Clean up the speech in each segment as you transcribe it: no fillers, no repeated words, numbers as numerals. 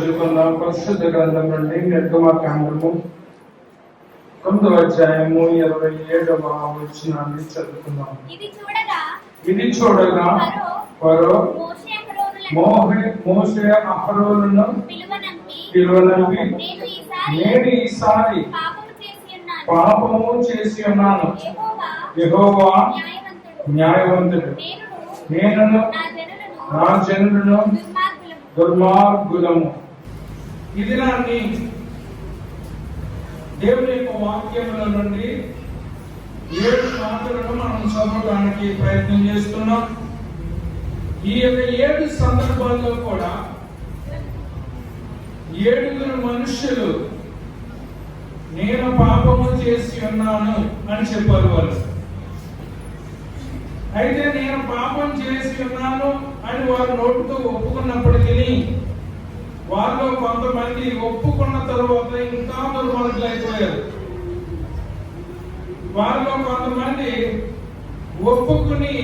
చదువుకున్న పరిశుద్ధ గ్రంథం నుండి నిర్గమకాండము 9వ అధ్యాయము 27వ వచనాన్ని చదువుకున్నాం. ఇది చూడగా ఫరో మోషే అహరోనును పిలువనంపి, నేను ఈసారి పాపము చేసి ఉన్నాను, యెహోవా న్యాయవంతుడు, నేను నా జనులను దుర్మార్గులము. ఇది నాన్ని దేవుని యొక్క వాక్యముల నుండి 7 మాటలను మనం చదవడానికి ప్రయత్నం చేస్తున్నాం. ఈ యొక్క 7 సందర్భాల్లో కూడా 7 మనుషులు నేను పాపము చేసి ఉన్నాను అని చెప్పారు వాళ్ళు. అయితే నేను పాపం చేసి ఉన్నాను అని వారు నోటితో ఒప్పుకున్నప్పటికీ వారిలో కొంతమంది ఒప్పుకున్న తరువాత ఇంకా దుర్మార్గులైపోయారు. వారిలో కొంతమంది ఒప్పుకుని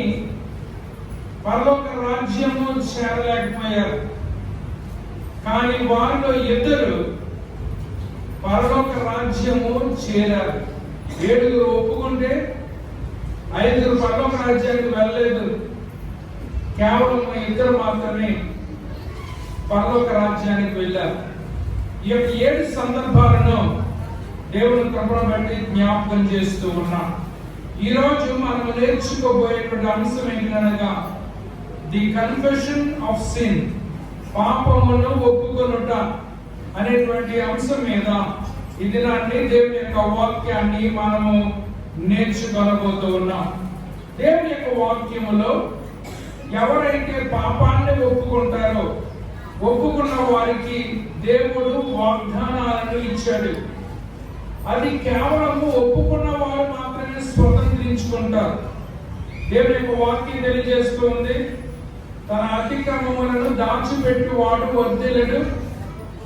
పరలోక రాజ్యము చేరలేకపోయారు. కానీ వారిలో 2 పరలోక రాజ్యము చేరారు. 7 ఒప్పుకుంటే 5 పరలోక రాజ్యానికి వెళ్ళలేదు. కేవలం 2 మాత్రమే పరలోక రాజ్యానికి వెళ్ళారు. ఈ యొక్క 7 సందర్భాలను దేవుని కృపను బట్టి జ్ఞాపకం చేస్తూ ఉన్నాం. ఈ రోజు మనం నేర్చుకోబోయేటువంటి అంశం ఏంటనగా ది కన్ఫెషన్ ఆఫ్ సిన్, పాపమును ఒప్పుకొనుట అనేటువంటి అంశం మీద ఈ దినాన్ని దేవుని యొక్క వాక్యాన్ని మనము నేర్చుకోబోతూ ఉన్నాం. దేవుని యొక్క వాక్యములో ఎవరైతే పాపాన్ని ఒప్పుకుంటారో ఒప్పుకున్న వారికి దేవుడు వాగ్దానాలను ఇచ్చాడు. అది కేవలము ఒప్పుకున్న వారు మాత్రమే స్వతంత్రించుకుంటారు. దేవుని యొక్క వాక్యం తెలియజేస్తూ ఉంది, తన అతిక్రమములను దాచిపెట్టి వాడు వర్ధిల్లడు,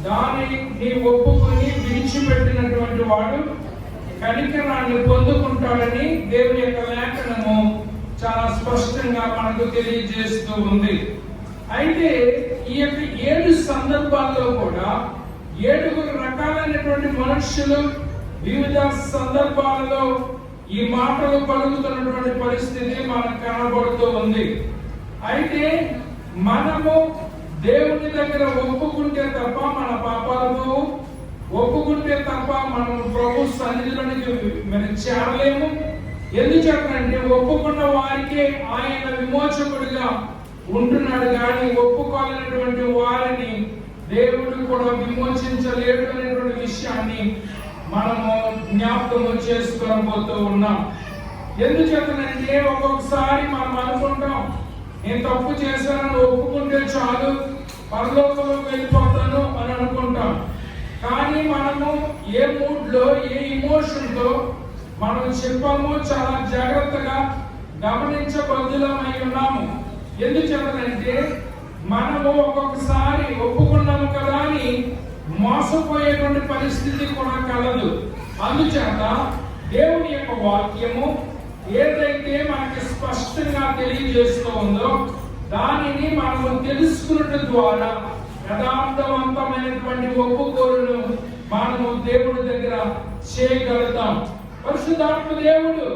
దాన్ని నీ ఒప్పుకొని విడిచిపెట్టినటువంటి వాడు కనికరాన్ని పొందుకుంటాడని దేవుని యొక్క లేఖనము చాలా స్పష్టంగా మనకు తెలియజేస్తూ ఉంది. అయితే ఈ యొక్క 7 సందర్భాల్లో కూడా 7 రకాలైనటువంటి మనుషులు వివిధ సందర్భాలలో ఈ మాటలు పలుకుతున్నటువంటి పరిస్థితి మనకు కనబడుతూ ఉంది. అయితే మనము దేవుని దగ్గర ఒప్పుకుంటే తప్ప మన పాపాలను ఒప్పుకుంటే తప్ప మనం ప్రభు సన్నిధిలోనికి చేరలేము. ఎందుచేతంటే ఒప్పుకున్న వారికే ఆయన విమోచకుడిగా ఉంటున్నాడు, కానీ ఒప్పుకోలేనటువంటి వారిని దేవుడు కూడా విమోచించలేడు అనేటువంటి విషయాన్ని మనము జ్ఞాపకం చేసుకోబోతూ ఉన్నాం. ఎందుచేతనంటే ఒక్కొక్కసారి మనం అనుకుంటాం, నేను తప్పు చేశానని ఒప్పుకుంటే చాలు పరలోకంలోకి వెళ్ళిపోతాను అని అనుకుంటాం. కానీ మనము ఏ మూడ్లో ఏ ఇమోషన్తో మనం చెప్పాము చాలా జాగ్రత్తగా గమనించబద్దులమై ఉన్నాము. ఎందుచేతనంటే మనము ఒక్కొక్కసారి ఒప్పుకున్నాము కదా అని మోసపోయేటువంటి పరిస్థితి కూడా కలదు. అందుచేత దేవుని యొక్క వాక్యము ఏదైతే మనకి స్పష్టంగా తెలియజేస్తూ ఉందో దానిని మనము తెలుసుకున్నట్టు ద్వారా యథార్థవంతమైనటువంటి ఒప్పుకోలును మనము దేవుడి దగ్గర చేయగలుగుతాం. పరిశుద్ధాత్మ దేవుడు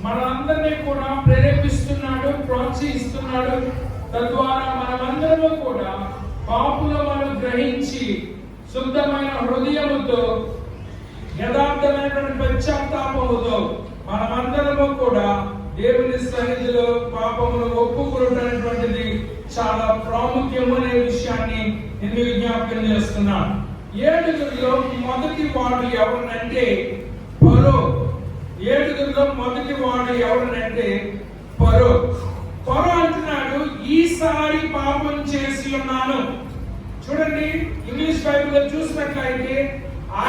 మనందరినీ కూడా ప్రేరేపిస్తున్నాడు, ప్రోత్సహిస్తున్నాడు. తద్వారా మనమందరము కూడా పాపులను గ్రహించి శుద్ధమైన హృదయముతో యథార్థమైనటువంటి పశ్చాత్తాపముతో మనమందరము కూడా దేవుని సన్నిధిలో పాపమును ఒప్పుకున్నటువంటిది చాలా ప్రాముఖ్యము అనే విషయాన్ని నేను జ్ఞాపకం చేస్తున్నాను. 7 మొదటి వాడు ఎవరినంటే ఫరో. 7 మొదటి వాడు ఎవరినంటే ఫరో. ఫరో అంటున్నాడు, ఈసారి పాపం చేసి ఉన్నాను. చూడండి, ఇంగ్లీష్ బైబిల్లో చూసినట్లయితే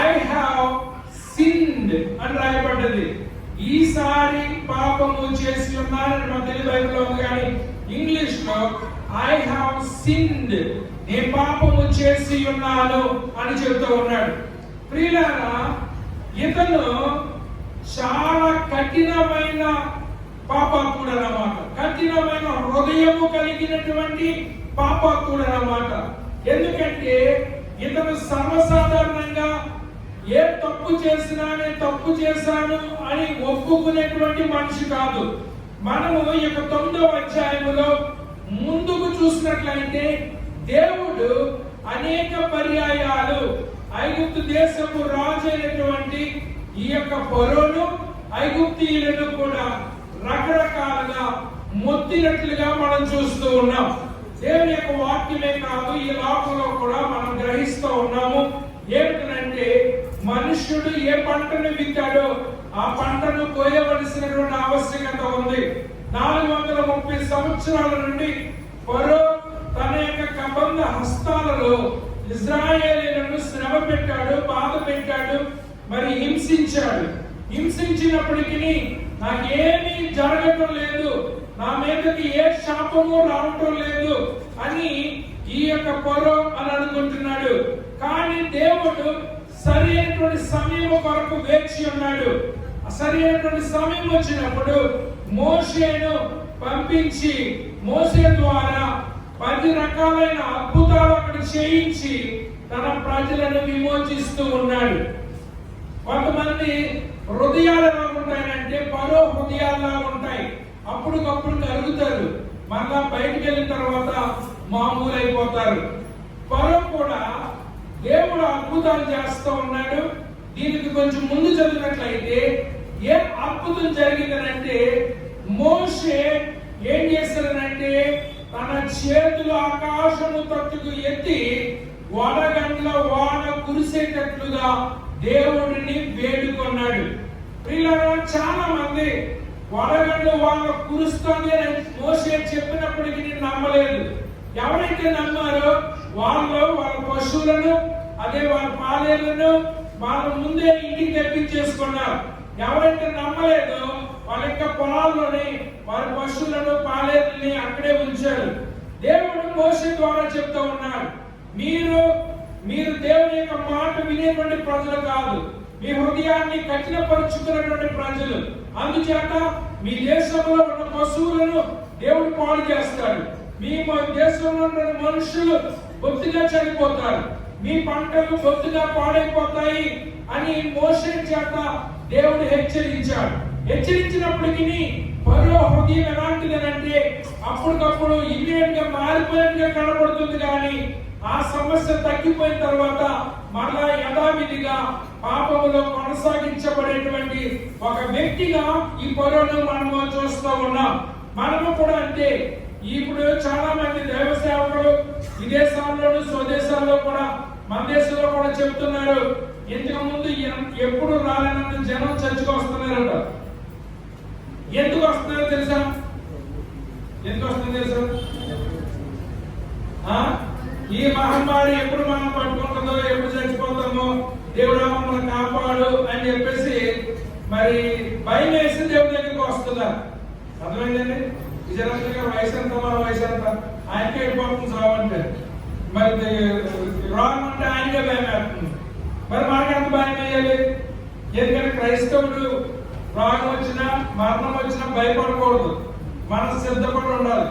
ఐ హావ్ సిన్డ్ అని రాయబడ్డది. ఈసారి పాపము చేసి ఉన్నానని మన తెలుగు బైబిల్లో ఉంది, కానీ ఇంగ్లీష్ లో ఐ హావ్ సిన్డ్, నేను పాపము చేసి ఉన్నాను అని చెబుతూ ఉన్నాడు. ప్రియులారా, ఇతను చాలా కఠినమైన పాపాత్ముడు అన్నమాట. కఠినమైన హృదయము కలిగినటువంటి పాపాత్ముడు అన్నమాట. ఎందుకంటే ఇతను సర్వసాధారణంగా ఏ తప్పు చేసినా నేను తప్పు చేశాను అని ఒప్పుకునేటువంటి మనిషి కాదు. మనము ఈ 9వ అధ్యాయములో ముందుకు చూసినట్లయితే దేవుడు అనేక పర్యాయాలు ఐగుప్తు దేశపు రాజు అయినటువంటి ఈ ఫరోను ఐగుప్తీయులను కూడా రకరకాలుగా మొత్తినట్లుగా మనం చూస్తూ ఉన్నాం. దేవుని యొక్క వాక్యమే కాదు, ఈ లోకంలో కూడా మనం గ్రహిస్తూ ఉన్నాము. ఏమిటంటే మనుష్యుడు ఏ పంటను విత్తాడో ఆ పంటను కోయవలసినటువంటి ఆవశ్యకత ఉంది. 430 సంవత్సరాల నుండి ఫరో తన యొక్క కబంధ హస్తాలలో ఇశ్రాయేలీయులను శ్రమ పెట్టాడు, బాధ పెట్టాడు, మరి హింసించాడు. హింసించినప్పటికీ నాకేమీ జరగటం లేదు, నా మీదకి ఏ శాపము రావటం లేదు అని ఈ ఫరో అని అనుకుంటున్నాడు. కానీ దేవుడు సరైనటువంటి సమయం కొరకు వేచి ఉన్నాడు. సరైనటువంటి సమయం వచ్చినప్పుడు మోషేను పంపించి మోషే ద్వారా 10 రకాలైన అద్భుతాలు అక్కడ చేయించి తన ప్రజలను విమోచిస్తూ ఉన్నాడు. కొంతమంది హృదయాలు ఎలా ఉంటాయంటే ఫరో హృదయాల్లా ఉంటాయి. అప్పటికప్పుడు కలుగుతారు, మళ్ళా బయటికి వెళ్ళిన తర్వాత మామూలు అయిపోతారు. ఫరో కూడా దేవుడు అద్భుతాలు చేస్తూ ఉన్నాడు. దీనికి కొంచెం ముందు చదివినట్లయితే ఏ అద్భుతం జరిగిందనంటే మోషే ఏం చేశాడనంటే తన చేతులు ఆకాశము తట్టుకు ఎత్తి వడగండ్ల వాన కురిసేటట్లుగా దేవుడిని వేడుకున్నాడు. ప్రియులారా, చాలా మంది వడగండ్ల వాన కురుస్తుంది అని మోషే చెప్పినప్పటికీ నమ్మలేదు. ఎవరైతే నమ్మారో వాళ్ళు వాళ్ళ పశువులను అదే వాళ్ళ పాలేలను వాళ్ళ ముందే ఇంటికి తెప్పించేసుకున్నారు. ఎవరైతే నమ్మలేదో వాళ్ళ యొక్క పొలాల్లోని వారి పశువులను పాలేరుని అక్కడే ఉంచారు. దేవుడు మోషే ద్వారా చెప్తూ ఉన్నాడు, మీరు దేవుని యొక్క మాట వినేటువంటి ప్రజలు కాదు, మీ హృదయాన్ని కఠినపరుచుకున్నటువంటి ప్రజలు. అందుచేత మీ దేశంలో ఉన్న పశువులను దేవుడు పాడు చేస్తాడు, మీ దేశంలో ఉన్న మనుషులు బొత్తిగా చనిపోతారు, మీ పంటలు బొత్తిగా పాడైపోతాయి అని మోషే చేత దేవుడు హెచ్చరించాడు. హెచ్చరించినప్పటికీ ఫరో హృదయం ఎలాంటిదనంటే అప్పటికప్పుడు ఇమ్మీడియట్ గా మారిపోయినట్టుగా కనబడుతుంది. కానీ ఆ సమస్య తగ్గిపోయిన తర్వాత మళ్ళా యథావిధిగా పాపములో కొనసాగించబడేటువంటి ఒక వ్యక్తిగా ఈ ఫరోను మనము చూస్తూ ఉన్నాం. మనము కూడా అంతే. ఇప్పుడు చాలా మంది దైవ సేవకులు విదేశాల్లోనూ స్వదేశాల్లో కూడా మన దేశంలో కూడా చెప్తున్నారు, ఇంతకు ముందు ఎప్పుడు రాలేనంత జనం చర్చకు వస్తున్నారంట. ఎందుకు వస్తున్నారో తెలుసా? ఎందుకు వస్తుందో తెలుసా? ఈ మహమ్మారి ఎప్పుడు మనం పట్టుకుంటుందో, ఎప్పుడు చచ్చిపోతామో, దేవుడా మమ్మల్ని కాపాడు అని చెప్పేసి మరి భయం వేసి దేవుడి దగ్గరికి వస్తున్నారు. అర్థమైందండి? విజయనగరం గారు వయసు ఎంత, మన వయసు ఎంత, ఆయనకే వెళ్ళిపోతుంది సావంటే, మరి రాంగ్ అంటే ఆయనకే భయం వేస్తుంది. మరి మనకి ఎంత భయం వేయాలి? ఎందుకంటే క్రైస్తవుడు రాగం వచ్చినా మరణం వచ్చినా భయపడకూడదు, మనం సిద్ధపడి ఉండాలి.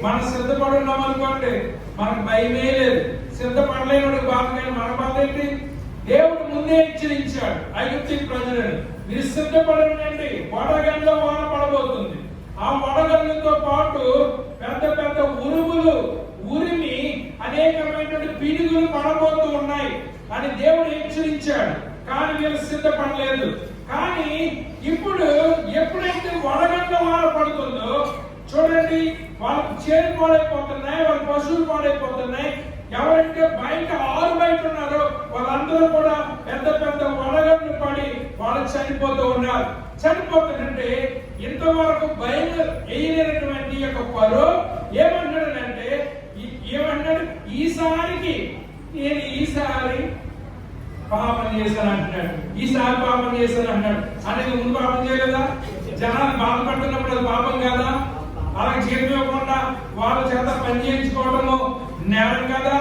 మనం సిద్ధపడి ఉన్నాం అనుకోండి మనకు భయమే లేదు. సిద్ధపడలేని బాధ, కానీ మన బాధ ఏంటి? దేవుడు ముందే హెచ్చరించాడు ఐగుప్తు ప్రజలను, మీరు సిద్ధపడండి, వడగండ్ల వాన పడబోతుంది. ఆ వడగండ్లతో పాటు పెద్ద పెద్ద ఉరుములు ఉరిమి అనేకమైనటువంటి పిడుగులు పడబోతూ ఉన్నాయి అని దేవుడు హెచ్చరించాడు. కానీ వీళ్ళు సిద్ధపడలేదు. కానీ ఇప్పుడు ఎప్పుడైతే వడగండ్ల వాన పడుతుందో చూడండి, వాళ్ళకి చేరు పాడైపోతున్నాయి, వాళ్ళ పశువులు పాడైపోతున్నాయి. ఎవరైతే బయట బయట ఉన్నారో వాళ్ళందరూ కూడా పెద్ద పెద్ద వడగండ్లు పడి వాళ్ళు చనిపోతూ ఉన్నారు. చనిపోతుందంటే ఇంతవరకు భయం వేయలేనటువంటి ఫరో ఏమన్నాడంటే, ఏమన్నాడు? ఈసారి పాపం చేశాను అంటున్నాడు. ఈసారి పాపం చేశాను అంటున్నాడు. అనేది ముందు పాపం చేయలేదా? జనాలు బాధపడుతున్నప్పుడు అది పాపం కాదా? అలాగే జీతం ఇవ్వకుండా వాళ్ళ చేత పని చేయించుకోవడము నేరం కదా?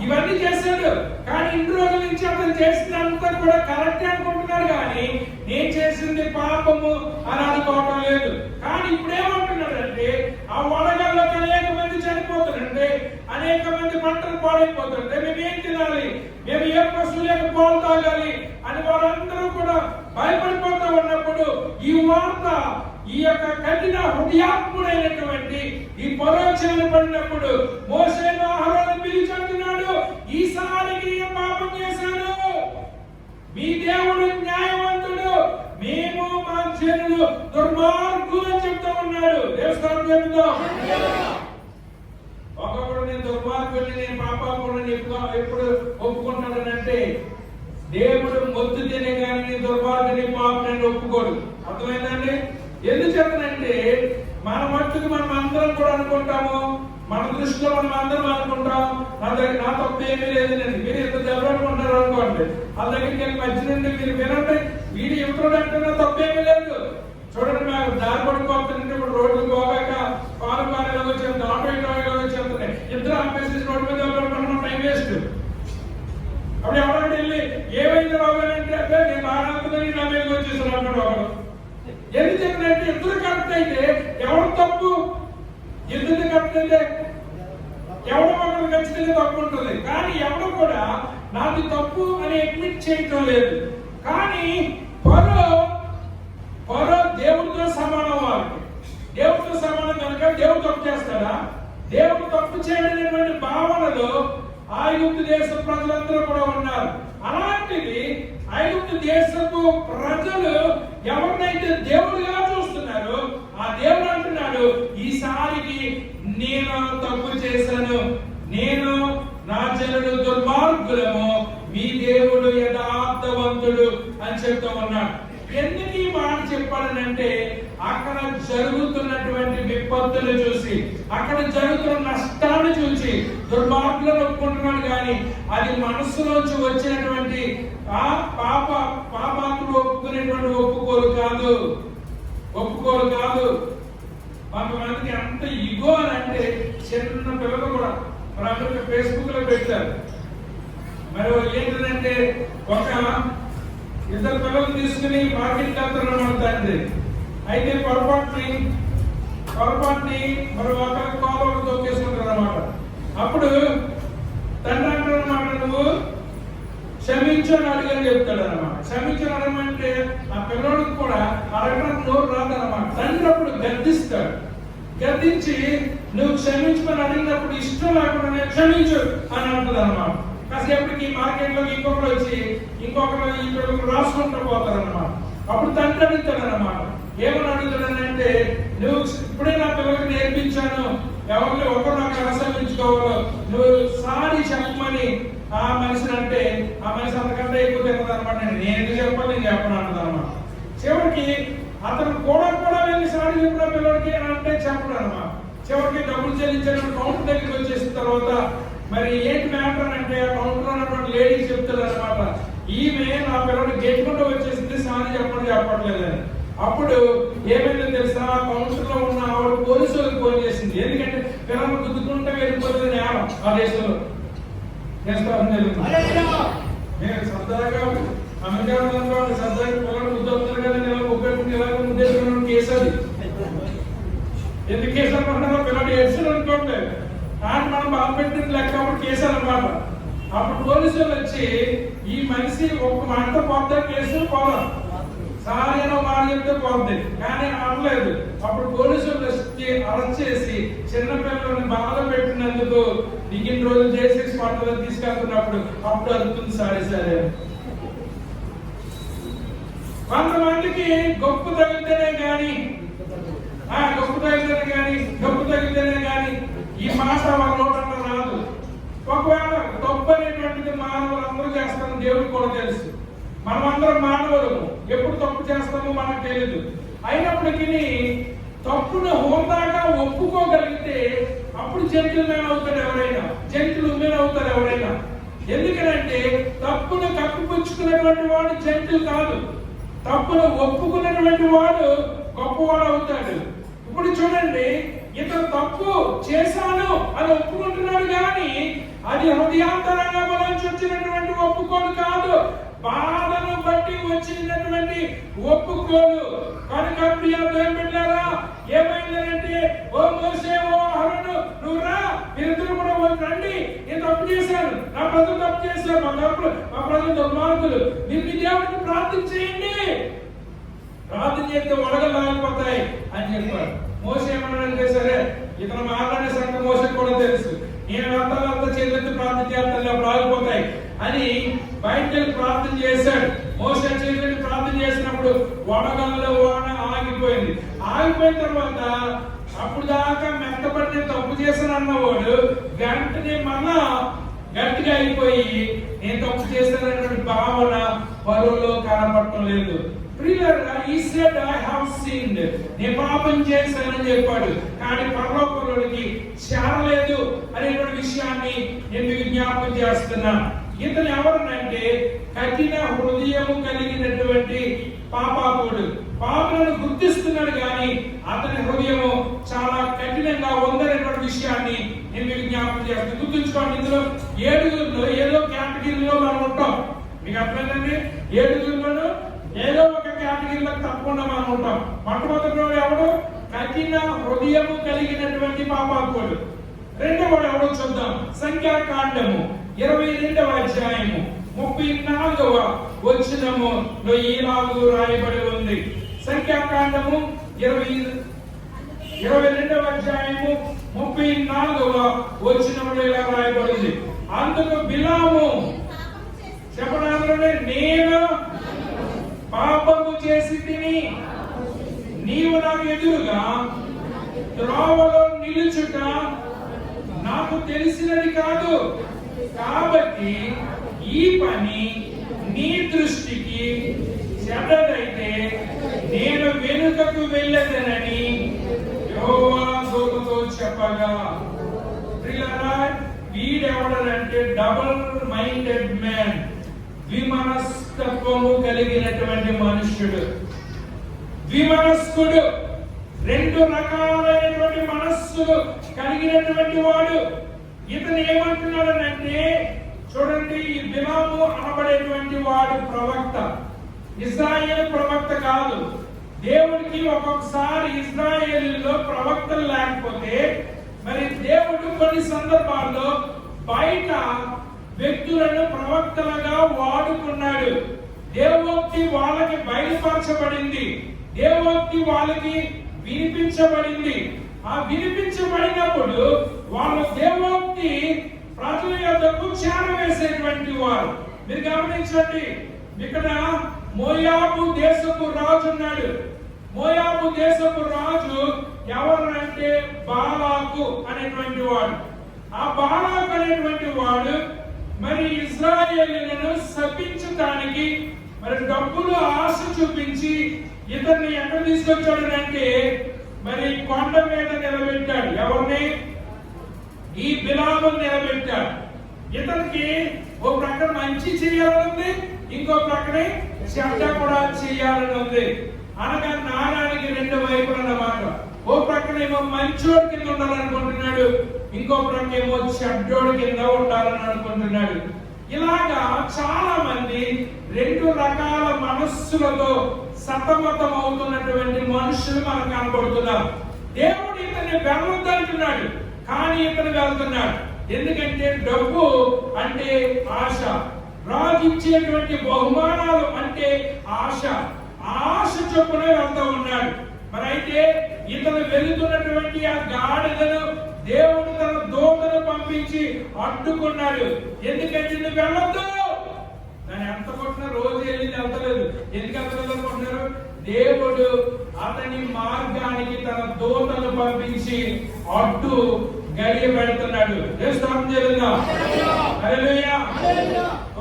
ఇవన్నీ చేశాడు. కానీ ఇన్ని రోజుల నుంచి అతను చేసినంతా కూడా కరెక్ట్ అనుకుంటున్నాడు, కానీ నేను చేసింది పాపము అని అనుకోవటం లేదు. కానీ ఇప్పుడు ఏమంటున్నాడంటే ఆ వడగల్లో అనేక మంది చనిపోతారంటే అనేక మంది పంటలు పాడైపోతుంటే మేము ఏం తినాలి, మేము ఏ పశువుల యొక్క పాలు తాగాలి అని వాళ్ళందరూ కూడా భయపడిపోతూ ఉన్నప్పుడు ఈ వార్త ఈ యొక్క కఠిన హృదయాత్ముడైనటువంటి ఈ పరోక్షణ పడినప్పుడు మోషేను అహరోను పిలిచి అంటున్నాడు, ఈసారికి పాపం చేశాను, మీ దేవుడు న్యాయవంతుడు, మేము మా జనులు దుర్మార్గులు అని చెప్తా ఉన్నాడు. దేవస్థానం చెప్తాం. ఒకప్పుడు నేను దుర్మార్గుని, నేను పాపాత్ముడిని ఎప్పుడు ఒప్పుకుంటానంటే దేవుడు మొద్దు తినే కానీ నీ దుర్మార్గుని పాపని ఒప్పుకోడు. అర్థమైందండి? ఎందుచేతనంటే మన మట్టుకు మనం అందరం కూడా అనుకుంటాము, మన దృష్టిలో మనం అందరం అనుకుంటాం నా తప్పు ఏమీ లేదండి. మీరు ఎంత దెబ్బలాడుకుంటారు అనుకోండి, వాళ్ళ దగ్గరికి వెళ్ళి మధ్య నుండి మీరు వినండి, వీడు ఎప్పుడు అంటే నా తప్పు ఏమీ లేదు. చూడండి, మేము దారి పడిపోతుంటే ఇప్పుడు రోడ్లు పోగాక పాలు వచ్చేది, ఆటో ఇటో వచ్చేస్తున్నాయి, ఇద్దరు ఆపేసి రోడ్డు మీద మనం టైం వేస్ట్. అప్పుడు ఎవరైనా వెళ్ళి ఏమైంది రావాలంటే అంటే నేను ఆనందని నా మీద వచ్చేసాను అన్నాడు ఒకడు. ఎందుకు చెప్పినట్టు ఇద్దరు కరెక్ట్ అయితే ఎవరు తప్పు? ఇద్దరు కరెక్ట్ అయితే ఎవడో ఒకరు ఖచ్చితంగా తప్పు ఉంటుంది. కానీ ఎవరు కూడా నాది తప్పు అని అడ్మిట్ చేయటం లేదు. కానీ పరో దేవుడితో సమానం, వారికి దేవుడితో సమానం కనుక దేవుడు తప్పు చేస్తాడా? దేవుడు తప్పు చేయడనేటువంటి భావనలో ఐగుప్తు దేశ ప్రజలందరూ కూడా ఉన్నారు. అలాంటిది ఐగుప్తు దేశపు ప్రజలు ఎవరినైతే దేవుడిగా చూస్తున్నారో ఆ దేవుడు అంటున్నాడు, ఈసారికి నేను తప్పు చేశాను, నేను నా జనుడు దుర్మార్గులము, మీ దేవుడు యథార్థవంతుడు అని చెప్తా ఉన్నాడు. ఎందుకు ఈ మాట చెప్పాలనంటే అక్కడ జరుగుతున్నటువంటి విపత్తులు చూసి, అక్కడ జరుగుతున్న నష్టాన్ని చూసి దుర్మార్గులను ఒప్పుకుంటున్నాడు. కానీ అది మనసులోంచి వచ్చినటువంటి ఆ పాపాత్ములు ఒప్పుకునేటువంటి ఒప్పుకోలు కాదు. కొంతమందికి అంత ఇగో అని అంటే చిన్న పిల్లలు కూడా మరి అందరికి ఫేస్బుక్ లో పెట్టారు. మరి ఏంటంటే ఒక ఇద్దరు పిల్లలు తీసుకుని మార్కెట్కి వెళ్తున్నారు తండ్రి. అయితే పొరపాటుని మరి ఒకరికి కోపం తొక్కేసుకుంటారు అన్నమాట. అప్పుడు తండ్రి అంటారు అన్నమాట, నువ్వు క్షమించని అడిగని చెప్తాడు అనమాట. క్షమించని అడగమంటే ఆ పిల్లడికి కూడా అడగడానికి నోరు రాదన్నమాట. తండ్రి అప్పుడు గద్దించి నువ్వు క్షమించమని అడిగినప్పుడు ఇష్టం లేకుండా నేను క్షమించు అని అంటుంది అనమాట. కాసేపటికి మార్కెట్ లోకి ఇంకొకరు వచ్చి ఇంకొకరు రాసుకుంటూ పోతారు అనమాట. అప్పుడు తండ్రి అడుగుతాడు అనమాట, ఏమని అడుగుతాడనంటే, నువ్వు ఇప్పుడే నా పిల్లలకి నేర్పించాను, ఎవరిని ఒకరు నాకు అనుసరించుకోవాలో నువ్వు సారీ చెప్పమని ఆ మనిషిని అంటే ఆ మనిషి అంతకంటే ఎక్కువ తిన్నది అనమాట. నేను ఎందుకు చెప్పాలి, నేను చెప్పను అన్నది అనమాట. చివరికి అతను కూడా వెళ్ళి సారీ చెప్పిన పిల్లలకి అంటే చెప్పడు అనమాట. చివరికి డబ్బులు చెల్లించినప్పుడు కౌంటర్ దగ్గరికి వచ్చేసిన తర్వాత మరి ఏంటి మ్యాటర్ అంటే ఆ కౌంటర్ ఉన్నటువంటి లేడీస్ చెప్తారు అనమాట, ఈమె నా పిల్లలు గేట్ ముందు వచ్చేసింది, సారీ చెప్పట్లేదని. అప్పుడు ఏమైందో తెలుసా, కౌన్సిల్ లో ఉన్న ఆవిడ పోలీసులకు ఫోన్ చేసింది. ఎందుకంటే పిల్లలు గుద్దుకుంటే వెళ్ళిపోతుంది నేరం ఆ దేశంలో. నేను సరదాగా అమెరికా సరదాగా పిల్లలు గుద్దవుతున్నారు కదా, నేను ఒక్కటి ఇలాగ ఉద్దేశం కేసు అది. ఎందుకు కేసు అనుకుంటున్నా, పిల్లలు ఏడ్చారు అనుకోండి, కానీ మనం బాధ పెట్టిన లెక్క అప్పుడు కేసు అనమాట. అప్పుడు పోలీసులు వచ్చి ఈ మనిషి ఒక మాట పోతే కేసు పోదాం, సారీ అని మాట చెప్తే పోతుంది, కానీ అనలేదు. అప్పుడు పోలీసులు అరెస్ట్ చేసి చిన్నపిల్లల్ని బాధ పెట్టినందుకు నీకు ఇన్ని రోజులు జైలు పడుతుందని తీసుకెళ్తున్నప్పుడు అప్పుడు అడుగుతుంది సరే. కొంతమందికి గొప్ప తగిలితేనే కానీ ఈ మాట వాళ్ళ నోటంలో రాదు. ఒకవేళ తప్పు అనేటువంటిది మానవులందరూ చేస్తారని దేవుడికి కూడా తెలుసు. మనమందరం మానవులము, ఎప్పుడు తప్పు చేస్తామో మనకు తెలియదు. అయినప్పటికీ తప్పును హోందాగా ఒప్పుకోగలిగితే అప్పుడు జంతువులు అవుతారు ఎవరైనా. ఎందుకంటే తప్పును కప్పిపుచ్చుకున్నటువంటి వాడు జంతువు కాదు, తప్పును ఒప్పుకున్నటువంటి వాడు గొప్పవాడు అవుతాడు. ఇప్పుడు చూడండి, ఇతను తప్పు చేశాను అని ఒప్పుకుంటున్నాడు, కానీ అది హృదయాంతరంగా నుంచి వచ్చినటువంటి ఒప్పుకోలు కాదు, బాధను బట్టి వచ్చినటువంటి ఒప్పుకోలు. కనుక ప్రియ దేవుని బిడ్డలారా, ఏమైందంటే ఓ మోషే ఓ అహరోను నువ్వు రా, మీరిద్దరు కూడా రండి, నేను తప్పు చేశాను, నా ప్రజలు తప్పు చేశారు, మా ప్రజలు దుర్మార్గులు, మీరు మీ దేవుడికి ప్రార్థన చేయండి, ప్రార్థన చేస్తే వడగలు ఆగిపోతాయి అని చెప్పారు. మోసే ఏమన్నాడంటే, సరే ఇతను మాట్లాడే సంగతి మోసకి కూడా తెలుసు, నేను అంతా చేతులెత్తి ప్రార్థన చేస్తాను అప్పుడు ఆగిపోతాయి అని బయటకు ప్రార్థన చేశాడు. మోసే చేతులెత్తి ప్రార్థన చేసినప్పుడు వడగల్లో వాన ఆగిపోయింది. ఆగిపోయిన తర్వాత అప్పుడు దాకా మెత్తపడి తప్పు చేశాను అన్నవాడు వెంటనే మళ్ళా గట్టిగా అయిపోయి నేను తప్పు చేశానటువంటి భావన పరువులో కనపడటం లేదు. He said, I have sinned. నేను పాపం చేశానని చెప్పాడు, కానీ పరలోకంలోకి చేరలేదు అనేటువంటి విషయాన్ని నేను మీకు జ్ఞాపకం చేస్తున్నాను. ఇతను ఎవరనంటే కఠిన హృదయం కలిగినటువంటి పాపాత్ముడు. పాపలను గుర్తిస్తున్నాడు కానీ అతని హృదయము చాలా కఠినంగా ఉందనేటువంటి విషయాన్ని నేను మీకు జ్ఞాపకం చేస్తాను. గుర్తుంచుకోండి, ఇందులో 7 ఏదో కేటగిరీలో మనం ఉంటాం. మీకు అర్థమైందండి? 7 ఏదో ఒక కేటగిరీలో తప్పకుండా మనం ఉంటాం. మొట్టమొదటి ఎవడు? కఠిన హృదయము కలిగినటువంటి పాపాత్ముడు. రెండవడు ఎవడో చూద్దాం. సంఖ్యాకాండము 22వ అధ్యాయము 34వ వచనములో ఈలాగు రాయబడి ఉంది. సంఖ్యాకాండము 22వ అధ్యాయము 34వ వచనములో ఇలా రాయబడింది. అందుకు బిలాము చెప్పడాలంటే, నేను పాపము చేసి తిని నీవు నాకు ఎదురుగా త్రోవలో నిలుచుట నాకు తెలిసినది కాదు, కాబట్టి ఈ పని నీ దృష్టికి చెడ్డదైతే నేను వెనుకకు వెళ్ళదనని యెహోవా దూతతో చెప్పగా, వీడెవడనంటే డబుల్ మైండెడ్ మ్యాన్, విమనస్తత్వము కలిగినటువంటి మనుష్యుడు, విమనస్కుడు, 2 రకాలైనటువంటి మనస్సులు కలిగినటువంటి వాడు. ఇతను ఏమంటున్నాడనంటే, చూడండి, ఈ బిలాము అనబడేటువంటి వాడు ప్రవక్త, ఇశ్రాయేలు ప్రవక్త కాదు. దేవుడికి ఒక్కొక్కసారి ఇశ్రాయేలులో ప్రవక్తలు లేకపోతే మరి దేవుడు కొన్ని సందర్భాల్లో బయట వ్యక్తులను ప్రవక్తలుగా వాడుకున్నాడు. దేవోక్తి వాళ్ళకి బయలుపరచబడింది, దేవోక్తి వాళ్ళకి వినిపించబడింది. ఆ వినిపించబడినప్పుడు వాళ్ళ దేవోక్తి ప్రజల యొద్దకు చేరవేసేటువంటి వారు. మీరు గమనించండి, ఇక్కడ మోయాబు దేశపు రాజు ఉన్నాడు. మోయాబు దేశపు రాజు ఎవరంటే బాలాకు అనేటువంటి వాడు. ఆ బాలాకు అనేటువంటి వాడు మరి ఇశ్రాయేలులను శపించడానికి మరి డబ్బులు ఆశ చూపించి ఇతన్ని ఎక్కడ తీసుకొచ్చాడు అంటే మరి కొండ మీద నిలబెట్టాడు. ఎవరిని? ఈ బిలామును నిలబెట్టాడు. ఇతనికి ఓ ప్రక్కన మంచి చేయాలనుంది, ఇంకో ప్రక్కన చెడ్డ కూడా చేయాలని ఉంది. అనగా నారానికి 2 వైపులు అన్నమాట. ఓ ప్రక్కన ఏమో మంచోడి కింద ఉండాలనుకుంటున్నాడు, ఇంకో ప్రక్క ఏమో చెడ్డోడి కింద ఉండాలని అనుకుంటున్నాడు. ఇలాగా చాలా మంది 2 రకాల మనస్సులతో సతమతం అవుతున్నటువంటి మనుషులు మనకు కనబడుతున్నారు. దేవుడు ఇతన్ని వెళ్ళొద్దంటున్నాడు, కానీ ఇతను వెళ్తున్నాడు. ఎందుకంటే డబ్బు అంటే ఆశ, రాజు ఇచ్చేటువంటి బహుమానాలు అంటే ఆశ, ఆశ చొప్పున వెళ్తూ ఉన్నాడు. మరి అయితే ఇతను వెళుతున్నటువంటి ఆ గాడిదను దేవుడు తన దూతను పంపించి అడ్డుకున్నాడు. ఎందుకంటే నువ్వు వెళ్ళొద్దు. దాన్ని ఎంత కొట్టినా రోజు వెళ్ళింది వెళ్తలేదు. ఎందుకు వెళ్తలేదనుకుంటున్నారు? దేవుడు అతని మార్గానికి తన దూతను పంపించి అడ్డు గడియ పెడుతున్నాడు.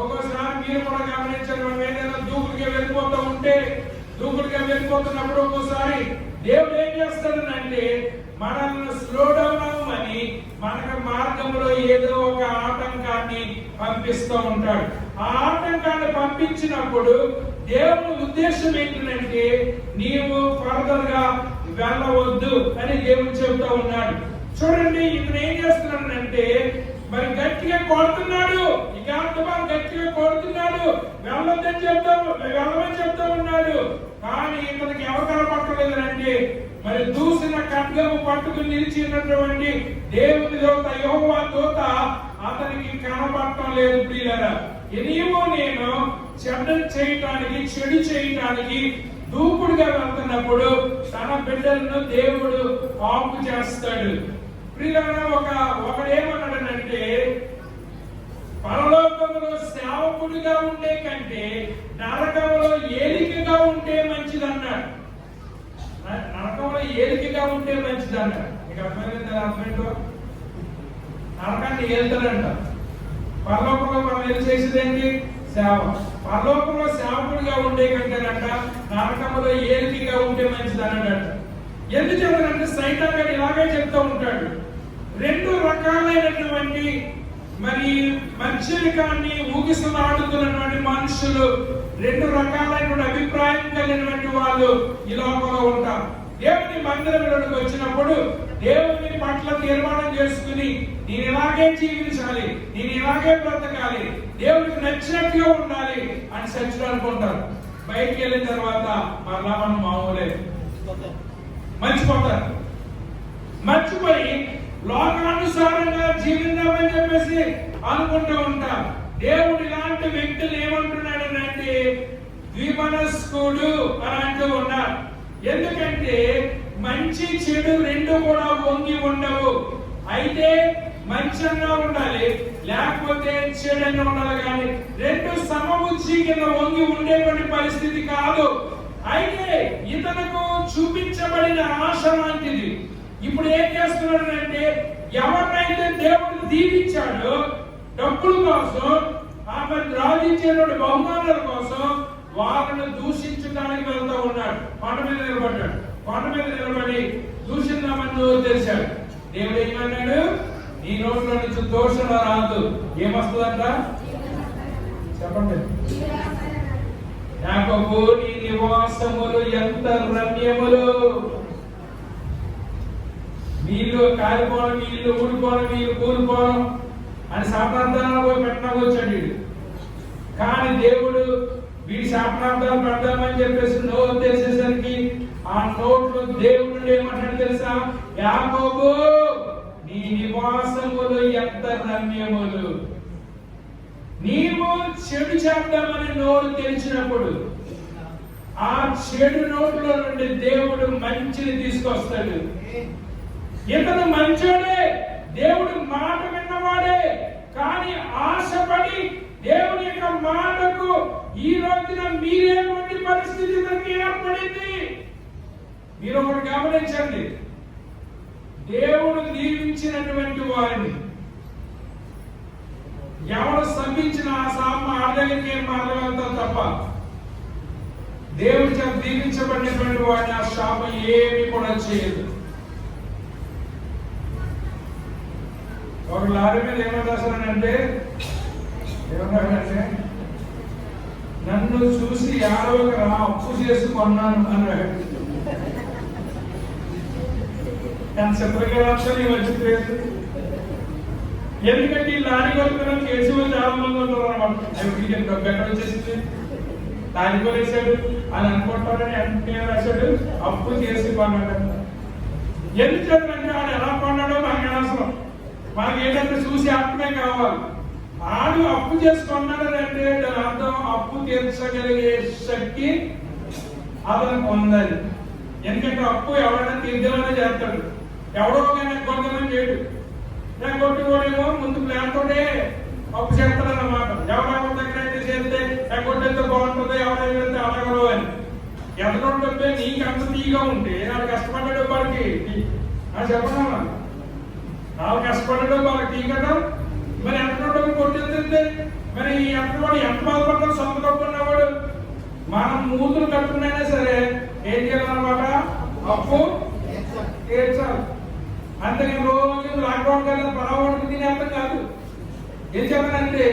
ఒక్కోసారి మీరు కూడా గమనించారు, మనం ఏదైనా దూకుడుగా వెళ్ళిపోతున్నప్పుడు ఒక్కోసారి దేవుడు ఏం చేస్తాడనంటే మనల్ని స్లో డౌన్ అవ్వమని మనకు మార్గంలో ఏదో ఒక ఆటంకాన్ని పంపిస్తూ ఉంటాడు. ఆ ఆటంకాన్ని పంపించినప్పుడు దేవుని ఉద్దేశం ఏంటంటే నీవు ఫర్దర్ గా వెళ్ళవద్దు అని దేవుడు చెబుతూ ఉన్నాడు. చూడండి, ఇతను ఏం చేస్తున్నాడంటే మరి గట్టిగా కొడుతున్నాడు, ఈ కాంతబాబు గట్టిగా కొడుతున్నాడు, వెళ్ళమని చెప్తా ఉన్నాడు. కానీ ఇతనికి ఎవరు కనపడలేదు అంటే మరి దూసిన ఖడ్గము పట్టుకుని నిలిచినటువంటి దేవుని దూత యెహోవా దూత అతనికి కనపడటం లేదు. ప్రియులారా, నీవు నేను చెడు చేయటానికి దూకుడుగా వెళ్తున్నప్పుడు తన బిడ్డలను దేవుడు ఆపు చేస్తాడు. ప్రియులారా, ఒకడేమన్నాడంటే పరలోకంలో సేవకుడిగా ఉండే కంటే నరకంలో ఏలికగా ఉంటే మంచిదన్నాడు. నరకంలో ఏలికగా ఉంటే మంచిదన్నాడు. మీకు అర్థమైందో? నరకాన్ని ఏలుతాడంట. పరలోకంలో మనం ఏం చేసేదేంటి? సేవ. పరలోకంలో సేవకుడిగా ఉండే కంటేనంట నరకంలో ఏలికగా ఉంటే మంచిదన్నాడంట. ఎందుచేతనంటే సైతాన్ గారు ఇలాగే చెప్తూ ఉంటాడు. రెండు రకాలైనటువంటి మరి మంచికాన్ని ఊగిసలాడుతున్నటువంటి మనుషులు, రెండు రకాలైనటువంటి అభిప్రాయం కలిగినటువంటి వాళ్ళు ఈ లోకంలో ఉంటారు. దేవుని మందిరంలోకి వచ్చినప్పుడు దేవుని పట్ల తీర్మానం చేసుకుని నేను ఇలాగే జీవించాలి, నేను ఇలాగే బ్రతకాలి, దేవునికి నచ్చినట్టుగా ఉండాలి అని సత్యం అనుకుంటారు. బయటికి వెళ్ళిన తర్వాత మరలా మనం మామూలే మర్చిపోయి లోకానుసారంగా జీవిద్దామని చెప్పేసి అనుకుంటూ ఉంటారు. దేవుడు ఇలాంటి వ్యక్తులు ఏమంటున్నాడు అంటే ద్విమనస్కుడు అని అంటూ ఉన్నారు. ఎందుకంటే మంచి చెడు రెండు కూడా వంగి ఉండవు. అయితే మంచిగా ఉండాలి, లేకపోతే చెడుగా ఉండాలి. కానీ రెండు సమబుద్ధి కింద వంగి ఉండేటువంటి పరిస్థితి కాదు. అయితే ఇతనుకు చూపించబడిన ఆశ లాంటిది. ఇప్పుడు ఏం చేస్తున్నాడు అంటే ఎవరినైతే దేవుడు దీవించాడో డబ్బుల కోసం, ఆమె రాజించేటువంటి బహుమానాల కోసం వాళ్ళను దూషించడానికి వెళ్తూ ఉన్నాడు. కొండ మీద నిలబడ్డాడు. కొండ మీద నిలబడి దూషిద్దామని తెలిసాడు. దేవుడు ఏమన్నాడు? నీ నోట్లో నుంచి దోషణ రాదు. ఏమొస్తుందంట చెప్పండి. యాకోబు, నీ నివాసములు ఎంత రమ్యములు, నీళ్లు కాలిపోవడం, నీళ్లు ఊడిపోవడం, నీళ్లు కూలిపోవడం అని శాపనార్థాలను పోయి పెట్టడానికి. కానీ దేవుడు వీడి శాపనార్థాలు పెడదామని చెప్పేసి నోరు తెరిచేసరికి ఆ నోట్లో దేవుడు ఏమంటాడు తెలుసా? యాకోబు, నీ నివాసములు ఎంత రమ్యములు. నీవు చెడు చేద్దామని నోరు తెరిచినప్పుడు ఆ చెడు నోట్లో నుండి దేవుడు మంచిని తీసుకొస్తాడు. ఇతను మంచోడే, దేవుడు మాట విన్నవాడే, కానీ ఆశపడి దేవుని యొక్క మాటకు ఈ రోజున మీరేటువంటి పరిస్థితి ఏర్పడింది. మీరు ఒకటి గమనించండి. దేవుడు దీవించినటువంటి వారిని ఎవరు శపించిన ఆ శాపం ఆడదగిన మారగలుగుతారు తప్ప దేవుడి చేత దీవించబడినటువంటి వాడిని ఆ శాపం ఏమి కూడా చేయదు. ఒక లారీ మీద ఏమని రాశానంటే నన్ను చూసి యాడవక రా, అప్పు చేసుకున్నాను అన్నాడు. చిత్రకళాంశాలు వచ్చిపోయేది. ఎందుకంటే ఈ లారీ కొనుక్కున్న కేసు చాలా మంది ఉంటారు అన్నమాట. డబ్బు ఎక్కడ వచ్చేసింది? లారీ కొనేసాడు అని అనుకుంటారని అంటే రాశాడు అప్పు చేసుకున్నాడు. ఎందుకంటే ఆయన ఎలా కొన్నాడో మనకి అనవసరం. మనకి ఏంటంటే చూసి అప్పుడే కావాలి. ఆడు అప్పు చేసుకున్నాడు అంటే దాని అర్థం అప్పు తీర్చగలిగే శక్తి అతను పొందాలి. ఎందుకంటే అప్పు ఎవరైనా తీర్చాలనే చేస్తాడు. ఎవడో కానీ కొంతమంది చేయడు. నేను కొట్టుకోడేమో ముందు ప్లాన్ తోటే అప్పు చేస్తాడన్నమాట. ఎవరెవరి దగ్గర అయితే చేస్తే ఎగ్గొట్టేస్తే బాగుంటుంది, ఎవరైతే అడగరు అని. ఎంతకుంటే నీకు అంత తీగా ఉంటే వాళ్ళు కష్టపడ్డాడు వాడికి చెప్పడం వాళ్ళు కష్టపడ్డాడు వాళ్ళకి తీగడం. మరి ఎంత కొట్టేస్తే మరి ఎంతవాడు ఎంత బాధపడ్డాడు సొంత కట్టుకున్నవాడు. మనం మూతులు కట్టుకున్నైనా సరే ఏం చేయాలన్నమాట? అప్పు తీర్చాలి. అంతేగా రోజు లాక్డౌన్ కదా పడవడుకు తినేస్తాం కాదు. ఏం చెప్పాలంటే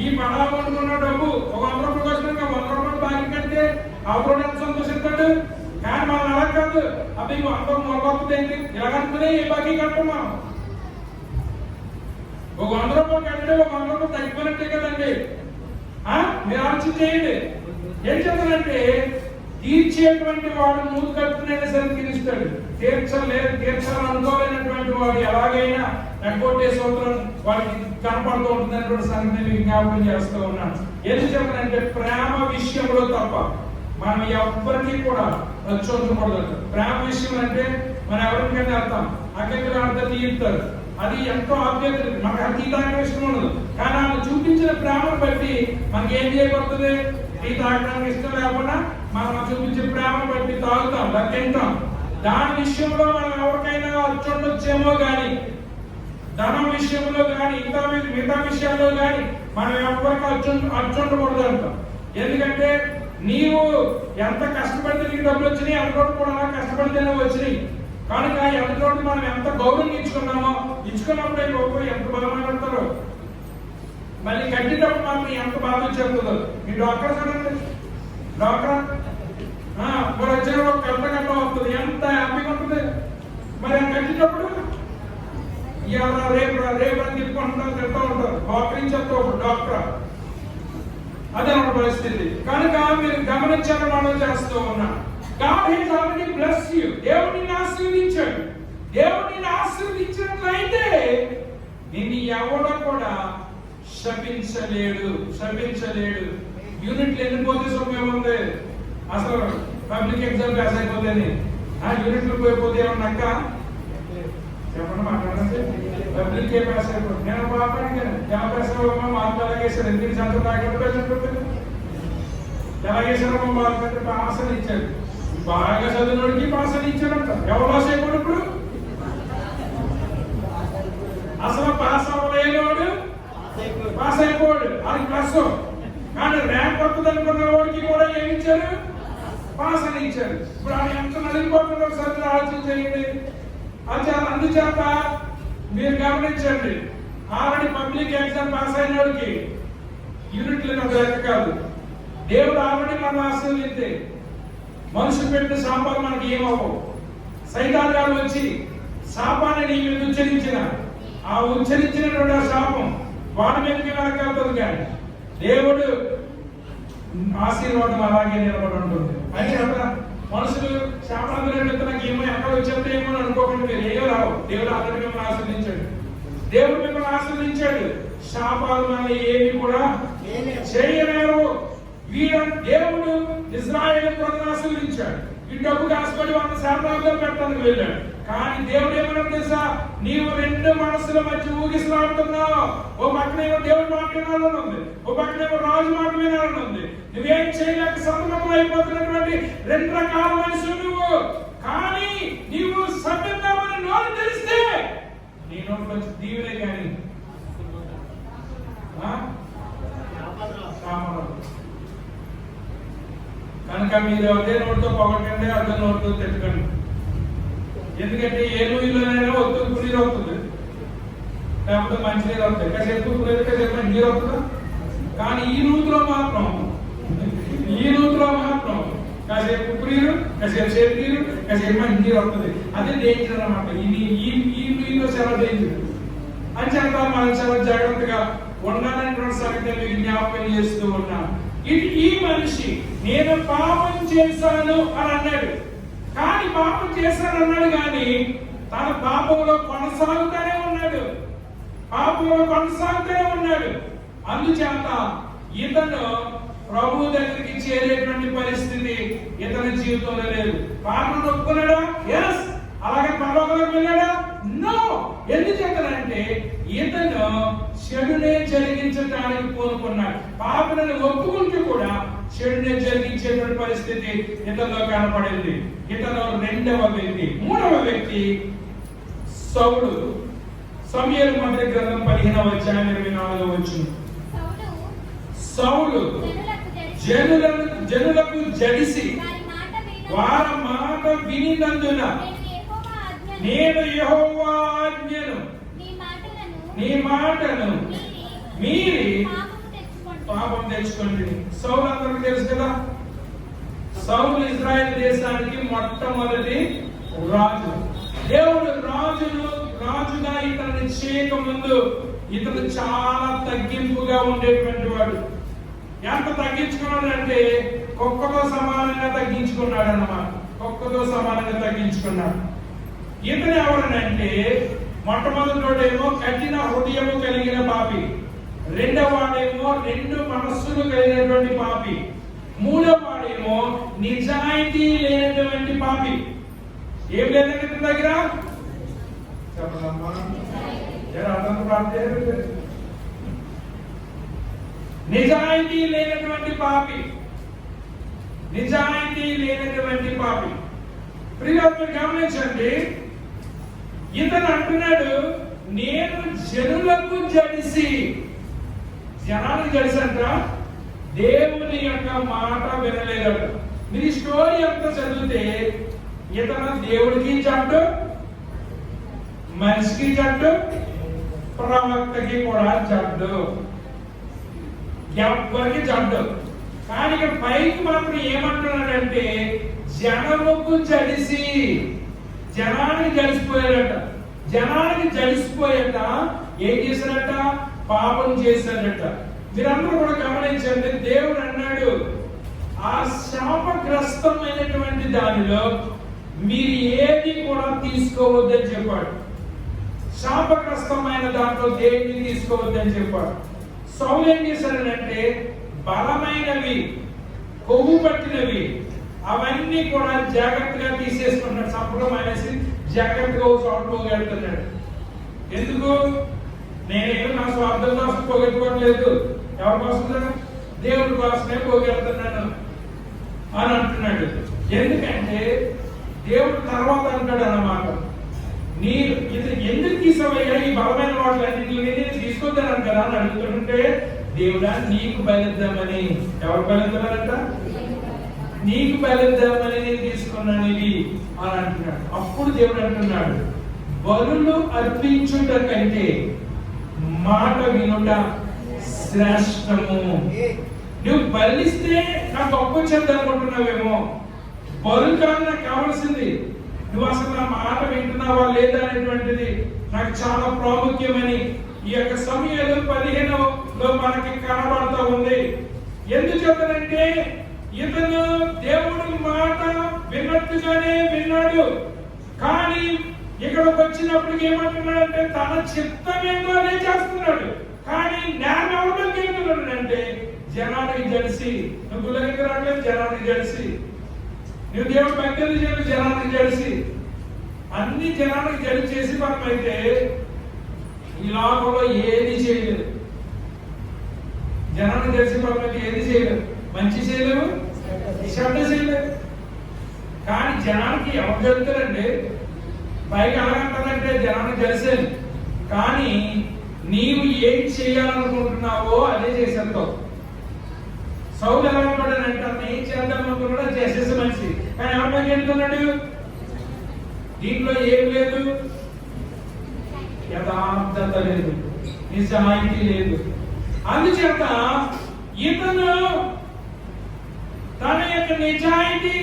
ఈ పడవడుకున్న డబ్బు ఒక 100 రూపాయలు వచ్చినాక 100 రూపాయలు బాకీ కడితే అవసరం ఎంత సంతోషిస్తాడు. కానీ మనం అలా కాదు. అబ్బాయి అందరూ మొలకొస్తుంది ఏంటి ఇలాగనుకునే ఏ బాకీ కట్టం మనం. ఒక 100 రూపాయలు కంటే ఒక 100 రూపాయలు తగ్గిపోయినట్టే కదండి. మీరు ఆలోచన చేయండి. ఏం చెప్తానంటే తీర్చేటువంటి వాడు మూడు కట్టుకునే సరికి తీరుస్తాడు. తీర్చాలనుకోలేనటువంటి వాడు ఎలాగైనా ఎగ్గొట్టే సూత్రం వాడికి కనపడుతూ ఉంటుందనేటువంటి సంగతిని మీకు జ్ఞాపకం చేస్తూ ఉన్నాను. ఎందుకు చెప్పాలంటే ప్రేమ విషయంలో తప్ప మనం ఎవరికి కూడా వచ్చుకోకూడదు. ప్రేమ విషయం అంటే మనం ఎవరికైనా వెళ్తాం, అక్కడికి అంతా తీరుతారు, అది ఎంతో ఆప్యాయత, మనకు అతీతానికి ఇష్టం ఉండదు. కానీ ఆమె చూపించిన ప్రేమను బట్టి మనకి ఏం చేయబడుతుంది? టీ తాగడానికి ఇష్టం లేకుండా మనం చూపించే ప్రేమను బట్టి తాగుతాం, తింటాం. దాని విషయంలో మనం ఎవరికైనా అచ్చుండొచ్చేమో కానీ, ధనం విషయంలో కానీ, మిగతా విషయాల్లో కానీ మనం ఎవరికి అచ్చుండకూడదు అంటాం. ఎందుకంటే నీవు ఎంత కష్టపడితే నీకు డబ్బులు వచ్చినాయి, ఎంతోటి కూడా కష్టపడితేనే వచ్చినాయి. కనుక ఎంతోటి మనం ఎంత గౌరవం ఇచ్చుకున్నామో, ఇచ్చుకున్నప్పుడే గొప్ప ఎంత బాగా మాట్లాడతారో, మళ్ళీ కట్టినప్పుడు మాత్రం ఎంత బాగా చెప్తుందో. ఈ డాక్టర్ చూడండి, డాక్టర్ మరి వచ్చిన ఒక గంట వస్తుంది, ఎంత హ్యాపీగా ఉంటుంది. మరి కట్టినప్పుడు రేపు అని తిప్పుకుంటారు, తింటూ ఉంటారు, డాక్టర్ చెప్తూ డాక్టర్. అదే ఒక పరిస్థితి. కనుక మీరు గమనించాలని మనం చేస్తూ ఉన్నా. God has already blessed you. దేవుడు నిన్ను ఆశీర్వదించాడు. దేవుడు నిన్ను ఆశీర్వదించినట్లయితే నిన్ను ఎవడ కూడా శపించలేడు. యూనిట్లు ఎన్ని పోతే సమయం ఉంది? అసలు పబ్లిక్ ఎగ్జామ్ పాస్ అయిపోతేనే యూనిట్లు పోయిపోతే ఏమన్నా అక్క చెప్పండి, మాట్లాడండి. పబ్లిక్ ఏ పాస్ అయిపోతుంది. నేను పాపానికి ఎలా పాస్ అవ్వమో మార్పు ఎలాగేశారు, ఎందుకు సంత ఎలాగేశారమ్మో మార్పు అంటే పాసలు ఇచ్చారు. బాగా చదివినోడికి పాసలు ఇచ్చారంట. ఎవరు పాస్ అయిపోడు? ఇప్పుడు అసలు పాస్ అవ్వలేనోడు పాస్ అయిపోడు, అది ప్లస్. కానీ ర్యాంక్ వస్తుంది అనుకున్న వాడికి కూడా ఏమి ఇచ్చారు? పాస్ అని ఇచ్చారు. ఇప్పుడు అది ఎంత నలిగిపోతుందో ఒకసారి ఆలోచన చేయండి. అందుచేత మీరు గమనించండి, ఆల్రెడీ పబ్లిక్ ఎగ్జామ్ పాస్ అయిన వాడికి యూనిట్లు లెక్క కాదు. దేవుడు ఆల్రెడీ మనం ఆశీర్వదిస్తే మనుషులు పెట్టిన శాపాలు మనకి ఏమవ్వవు. సైతాన్ గారు వచ్చి శాపాన్ని నీ మీద ఉచ్చరించిన ఆ ఉచ్చరించినటువంటి ఆ శాపం వాడి మీదకి వెనకాలుతుంది. కానీ దేవుడు ఆశీర్వాదం అలాగే నిలబడి ఉంటుంది. అయితే అక్కడ మనుషులు శాపాలు నాకు ఏమో ఎక్కడ వచ్చేదేమో అని అనుకోకుండా మీరు ఏమో రావు. దేవుడు ఆల్రెడీ మిమ్మల్ని ఆశీర్వదించాడు. దేవుడు మిమ్మల్ని ఆశీర్వదించాడు. శాపాలు మనల్ని ఏమి కూడా చేయలేరు. దేవుడు ఇజ్రాయేలు ప్రజలను ఆశీర్వదించాడు. ఈ డబ్బు కాసుకొని 100 శాతాల్లో పెట్టడానికి వెళ్ళాడు. కానీ దేవుడు ఏమన్నా తెలుసా? నీవు 2 మనసుల మధ్య ఊగిసలాడుతున్నావు. ఓ పక్కనేమో దేవుడు మాట వినాలని ఉంది, ఓ పక్కనేమో రాజు మాట వినాలని ఉంది. నువ్వేం చేయలేక సతమతం అయిపోతున్నటువంటి 2 రకాల మనుషులు నువ్వు. కానీ నీవు సభ్యతామని నోరు తెలిస్తే నీ నోటి వచ్చి దీవులే కానీ కనుక మీరు అదే నోటితో పొగటండి, అదే నోటితో తిట్టకండి. ఎందుకంటే ఏ నూయిలోనైనా ఒత్తుకు నీరు అవుతుంది, లేకపోతే మంచి నీరు అవుతుంది. కాసేపు కులేదు, కాసేపు మంచి నీరు అవుతుందా? కానీ ఈ నూతిలో మాత్రం కాసేపు ఉప్పు నీరు, కాసేపు చేతి నీరు, కాసేపు మంచి నీరు అవుతుంది. అదే డేంజర్ అన్నమాట. ఈ నూయిలో చాలా డేంజర్ అని చెప్తారు. మనం చాలా జాగ్రత్తగా ఉండాలనేటువంటి సంగతి మీకు జ్ఞాపకం చేస్తూ ఉన్నాం. ఈ మనిషి నేను పాపం చేశాను అని అన్నాడు. కానీ పాపం చేశాను అన్నాడు, కానీ తన పాపంలో కొనసాగుతూనే ఉన్నాడు. అందుచేత ఇతను ప్రభు దగ్గరికి చేరేటువంటి పరిస్థితి ఇతని జీవితంలో లేదు. పాపం ఒప్పుకున్నాడా? ఎస్. అలాగే పరలోకంలోకి వెళ్ళాడా? నో. ఎందుచేతనంటే ఇతను చెడునే జరిగించడానికి కోరుకున్నాడు. పాపలను ఒప్పుకుంటూ కూడా చెడునే జరిగించేటువంటి పరిస్థితి ఇతనిలో కనపడింది. ఇతను 2వ వ్యక్తి. 3వ వ్యక్తి సౌలు. సమూయేలు మొదటి గ్రంథం 15వ అధ్యాయం 24వ వచనం. సౌలు జనులకు జడిసి వారి మాట వినినందున నేను యెహోవా ఆజ్ఞను నీ మాటను మీరి పాపం తెచ్చుకోండి. సౌలు అందరికి తెలుసు కదా. సౌలు ఇజ్రాయెల్ దేశానికి మొట్టమొదటి రాజు. దేవుడు రాజుగా ఇతన్ని చేయక ముందు ఇతను చాలా తగ్గింపుగా ఉండేటువంటి వాడు. ఎంత తగ్గించుకున్నాడు అంటే కుక్కతో సమానంగా తగ్గించుకున్నాడు అన్నమాట. కుక్కతో సమానంగా తగ్గించుకున్నాడు. ఇతను ఎవరనంటే మొట్టమొదటివాడేమో కఠిన హృదయము కలిగిన పాపి, రెండవ వాడేమో రెండు మనస్సులు కలిగినటువంటి పాపి, మూడవ వాడేమో నిజాయితీ లేనటువంటి పాపి. ఏం లేదంటే ఇతని దగ్గర చెప్పమ్మా, నిజాయితీ లేనటువంటి పాపి, నిజాయితీ లేనటువంటి పాపి. ప్రియులారా గమనించండి, ఇతను అంటున్నాడు నేను జనులకు జడిసి, జనానికి జడిసంట దేవుని యొక్క మాట వినలేదట. మీరు స్టోరీ అంతా చదివితే ఇతను దేవుడికి జట్టు, మనిషికి జట్టు, ప్రవక్తకి కూడా జట్టు, ఎవరికి జట్టు. కానీ ఇక పైకి మాత్రం ఏమంటున్నాడంటే జనముకు జడిసి, జనానికి జడిసిపోయాడట. జనానికి జడిసిపోయాట ఏం చేశాడట? పాపం చేశాడట. మీరందరూ కూడా గమనించండి, దేవుడు అన్నాడు ఆ శాపగ్రస్తమైనటువంటి దానిలో మీరు ఏది కూడా తీసుకోవద్దని చెప్పాడు. శాపగ్రస్తమైన దాంట్లో దేన్ని తీసుకోవద్దని చెప్పాడు. సౌలు ఏం చేశాడంటే బలమైనవి, కొవ్వు పట్టినవి అవన్నీ కూడా జాగ్రత్తగా తీసేసుకున్నాడు. సంపూర్ణం అనేసి జాగ్రత్తగా చోటులోకి వెళ్తున్నాడు. ఎందుకు? నేనేమో నా స్వార్థం కోసం పోగొట్టుకోవట్లేదు, ఎవరి కోసం? దేవుడి కోసమే పోగెడుతున్నాను అని అంటున్నాడు. ఎందుకంటే దేవుడు తర్వాత అంటాడు అన్నమాట, నీరు ఇది ఎందుకు తీసావయ్యా ఈ బలమైన వాటిలన్నింటినీ నేను తీసుకోద్దాను కదా అని అడుగుతుంటే, దేవుడా నీకు బలిద్దామని. ఎవరు బలిద్దామనంట? నీకు బలిద్దామని నేను తీసుకున్నాను ఇవి అని అంటున్నాడు. అప్పుడు దేవుడు అంటున్నాడు బలులు అర్పించుట కంటే మాట వినుట శ్రేష్టము. నువ్వు బలిస్తే నాకు గొప్ప వచ్చేది అనుకుంటున్నావేమో. బలు కాదు నాకు కావాల్సింది, నువ్వు అసలు నా మాట వింటున్నావా లేదా అనేటువంటిది నాకు చాలా ప్రాముఖ్యమని ఈ యొక్క సమయంలో 15లో మనకి కనబడతా ఉంది. ఎందుకు చెప్తానంటే ఇతను దేవుడి మాట విన్నట్టుగానే విన్నాడు, కానీ ఇక్కడికి వచ్చినప్పటికి ఏమంటున్నాడంటే తన చిత్తమేందో అదే చేస్తున్నాడు. కానీ నేను ఎవరికి వెళ్తున్నాడు అంటే జనానికి జడిసి, నువ్వు గుళ్ళకి రావట్లేదు జనానికి జడిసి, నువ్వు దేవుడు భక్తులు చేయలేదు జనానికి జడిసి, అన్ని జనానికి జడి చేసి మనమైతే ఈ లోకంలో ఏది చేయలేదు. జనానికి జడిసి మనమైతే ఏది చేయలేదు, మంచి చేయలేవు, చెడ్డ చేయలేదు. కానీ జనానికి ఎవరు జరుగుతారండి? పైకి అలాగంటారంటే జనానికి తెలిసేది, కానీ నీవు ఏం చేయాలనుకుంటున్నావో అదే చేసేస్తావు. సౌలు ఎలా ఉంటాడంటే అతను ఏం చేద్దాం అనుకున్నాడో చేసేసే మనిషి, కానీ ఎవరిపైకి వెళ్తున్నాడు? దీంట్లో ఏం లేదు, యథార్థత లేదు, నిజాయితీ లేదు. అందుచేత ఇతను తన యొక్క నిజాయితీ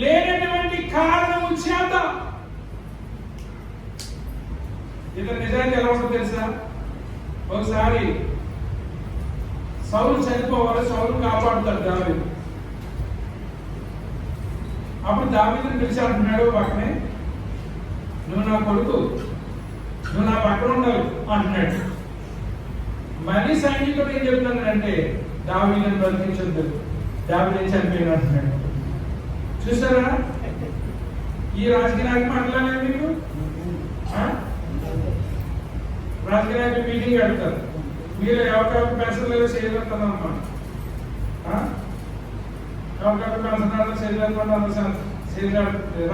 లేనటువంటి కారణం చేత, ఇతను నిజాయితీ ఎలా ఉంటుందో తెలుసా? ఒకసారి సౌలు చనిపోవాలి, సౌలు కాపాడుతాడు దావీదు. అప్పుడు దావీదుని పిలిచి అంటున్నాడు పక్కనే, నువ్వు నా కొడుకు, నువ్వు నా పక్కన ఉండాలి అంటున్నాడు. మళ్ళీ సైనికుడు ఏం చెప్తున్నాడంటే దావీదుని బ్రతికించొద్దు, దావీదు చనిపోయిన అంటున్నాడు. చూసారా ఈ రాజకీయ నాయకులు మాట్లాడలేదు మీకు? రాజకీయ నాయకులు మీటింగ్ పెడతారు, మీరు ఎవరికైనా పెన్షన్ లేదు చేయగలుగుతాను అన్నమాట. ఎవరికైనా పెన్షన్ చేయగలుగుతారు,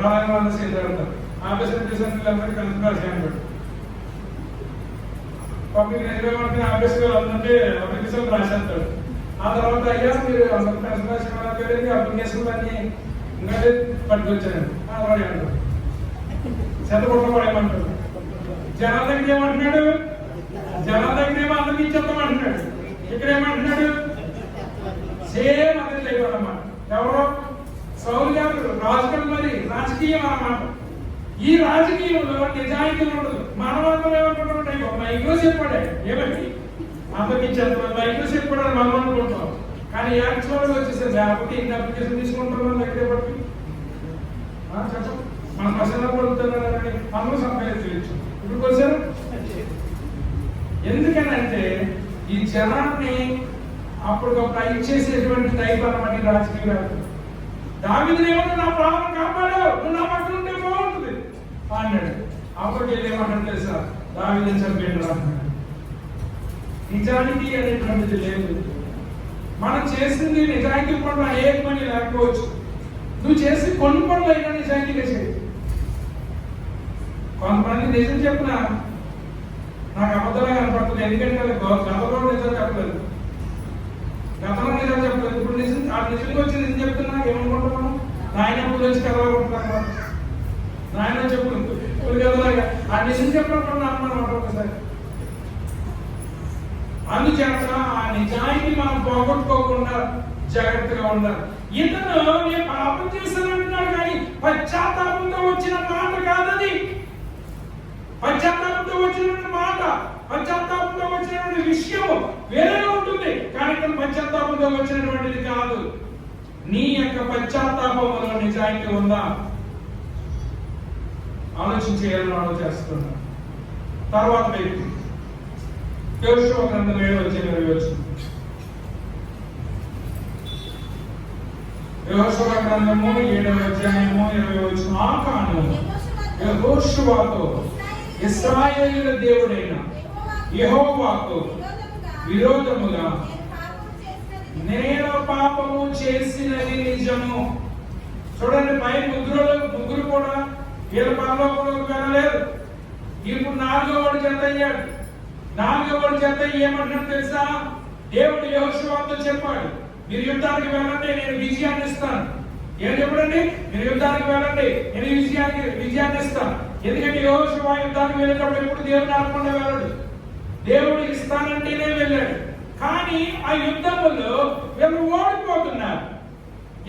రాలని వాళ్ళు చేయగలుగుతారు. ఆఫీసర్ అందరికీ పెన్షన్ చేయబడు పబ్లిక్ నిర్వహణ ఆఫీస్కి వెళ్తుంటే అప్లికేషన్ రాసేస్తాడు. ఆ తర్వాత అయ్యా మీరు అందరూ పెన్షన్ రాసేవాళ్ళకి అప్లికేషన్ అన్ని ఇంకా పట్టుకొచ్చానండి వాడు అంటారు, చెత్తపొట్ల పడేయమంటాడు. జనాల దగ్గర ఏమంటున్నాడు? జనాల దగ్గర ఏమో అందరికి ఇచ్చేద్దామంటున్నాడు. ఇక్కడ ఏమంటున్నాడు? సేమ్ అదే చేయమన్నమాట. ఎవరో సౌలు గారు రాజకీయం, మరి రాజకీయం అన్నమాట. ఈ రాజకీయంలో నిజాయితీ ఉండదు. మనమందరం ఏమనుకుంటాం, మైక్రో చెప్పాడే ఏమండి అందరికి మైక్రో చెప్పాడని మనం అనుకుంటాం. కానీ యాక్చువల్గా వచ్చేసరి లేకపోతే ఇన్ని అప్లికేషన్ తీసుకుంటాం మన దగ్గర బట్టి చెప్పండి. మన పసన పడుతున్నారని అందరూ సంపాదించవచ్చు. ఇప్పుడు వచ్చారు ఎందుకనంటే ఈ జనాన్ని అప్పటికప్పుడు ఇచ్చేసేటువంటి టైప్ అన్నమాట రాజకీయాలు. దావీదుని ఏమన్నా నా ప్రాణం కాపాడావు, నువ్వు నా పక్కన ఉంటే బాగుంటుంది అన్నాడు. అప్పటికి వెళ్ళి ఏమంటాడు తెలుసా, దావీదుని చంపేయండి అన్నాడు. నిజానికి అనేటువంటిది లేదు. మనం చేసింది నిజాయితీ పనులు అనేక మంది లేకపోవచ్చు. నువ్వు చేసి కొన్ని పనులు అయినా నిజాయితీగా చేయి. కొంతమంది నిజం చెప్పిన నాకు అబద్ధంగా కనపడుతుంది. ఎందుకంటే గతంలో నిజం చెప్పలేదు, గతంలో నిజం చెప్పలేదు. ఇప్పుడు నిజం ఆ నిజంగా వచ్చి నిజం చెప్తున్నా ఏమనుకుంటున్నాను, నాయన ఇప్పుడు వచ్చి కలవకుంటున్నాను, నాయన చెప్తుంది ఇప్పుడు కదలాగా ఆ నిజం చెప్పినప్పుడు అనుకున్నాను ఒకసారి. అందుచేత ఆ నిజాయితీ మనం పోగొట్టుకోకుండా జాగ్రత్తగా ఉండాలి. ఇతను నేను పాపం చేశానంటున్నాడు కానీ పశ్చాత్తాపంతో వచ్చిన మాట కాదది. పశ్చాత్తాపంతో వచ్చినటువంటి మాట, పశ్చాత్తాపంతో వచ్చినటువంటి విషయం వేరేగా ఉంటుంది. కానీ ఇక్కడ పశ్చాత్తాపంతో వచ్చినటువంటిది కాదు. నీ యొక్క పశ్చాత్తాపంలో నిజాయితీ ఉందా ఆలోచించేయాలని ఆలోచిస్తున్నా. తర్వాత వ్యక్తి యెహోషువ గ్రంథం 7:20. యెహోషువ గ్రంథము 7:20. ఆకాను యెహోషువతో ఇశ్రాయేలు దేవుడైన యెహోవాకు విరోధముగా నేను పాపము చేసినది నిజము. చూడండి, పై ముగ్గురు కూడా వీళ్ళ పరలోకంలోకి వెళ్ళలేదు. ఇప్పుడు 4వ వాడు జత అయ్యాడు. 4వ వాడు జత ఏమంటాడు తెలుసా, దేవుడు యెహోషువతో చెప్పాడు, మీరు యుద్ధానికి వెళ్ళండి, నేను విజయాన్ని ఇస్తాను. ఏం చెప్పండి, మీరు యుద్ధానికి వెళ్ళండి, నేను విజయాన్ని ఇస్తాను. ఎందుకంటే యెహోషువ యుద్ధానికి వెళ్ళేటప్పుడు ఎప్పుడు దేవుడు ఆడకుండా వెళ్ళడు, దేవుడు ఇస్తానంటేనే వెళ్ళాడు. కానీ ఆ యుద్ధంలో వీళ్ళు ఓడిపోతున్నారు.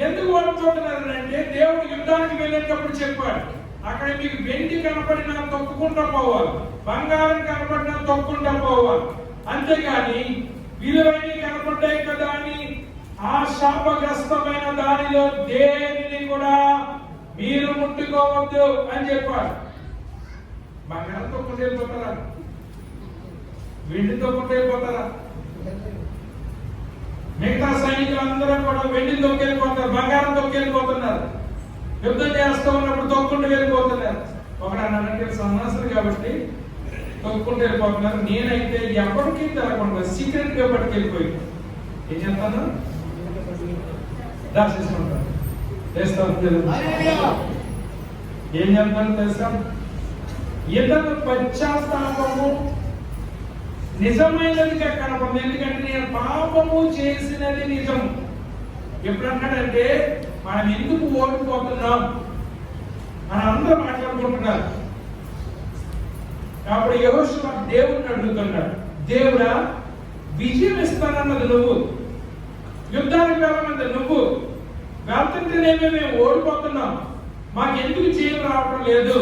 ఎందుకు ఓడిపోతున్నారు అంటే దేవుడు యుద్ధానికి వెళ్ళేటప్పుడు చెప్పాడు, అక్కడ మీకు వెండి కనపడినా తొక్కుకుంటా పోవాలి, బంగారం కనపడినా తొక్కుంటా పోవాలి, అంతేగాని విలువైన కనపడ్డాయి కదా అని ఆ శాపగ్రస్తమైన దానిలో దేనిని కూడా మీరు ముట్టుకోవద్దు అని చెప్పాడు. బంగారం తొక్కుంటే వెళ్ళిపోతారా, వెండి తొక్కుంటే వెళ్ళిపోతారా? మిగతా సైనికులందరూ కూడా వెండి తొక్కెళ్ళిపోతారు, బంగారం తొక్కెళ్ళిపోతున్నారు. యుద్ధం చేస్తూ ఉన్నప్పుడు తొక్కుంటూ వెళ్ళిపోతున్నారు. ఒకడు అన్నాడంటే సన్నాసులు కాబట్టి తొక్కుంటూ వెళ్ళిపోతున్నారు. నేనైతే ఎవరికి తెలకుండా సీక్రెట్ గా పట్టుకెళ్ళిపోయి ఏం చేస్తాను, దాచేసుకుంటాను. ఏం చేస్తాను తెలుసా, ఇతను పశ్చాత్తాపము నిజమైనదిగా కనపడదు. ఎందుకంటే నేను పాపము చేసినది నిజం. ఎప్పుడు అన్నాడంటే మనం ఎందుకు ఓడిపోతున్నాం అని అందరూ మాట్లాడుకుంటున్నారు. అప్పుడు యెహోషువ దేవుడిని అడుగుతున్నాడు, దేవుడా విజయం ఇస్తానన్నది నువ్వు, యుద్ధానికి వెళ్ళమన్నది నువ్వు, వెళ్తుంటేనేమే మేము ఓడిపోతున్నాం, మాకెందుకు జయం రావడం లేదు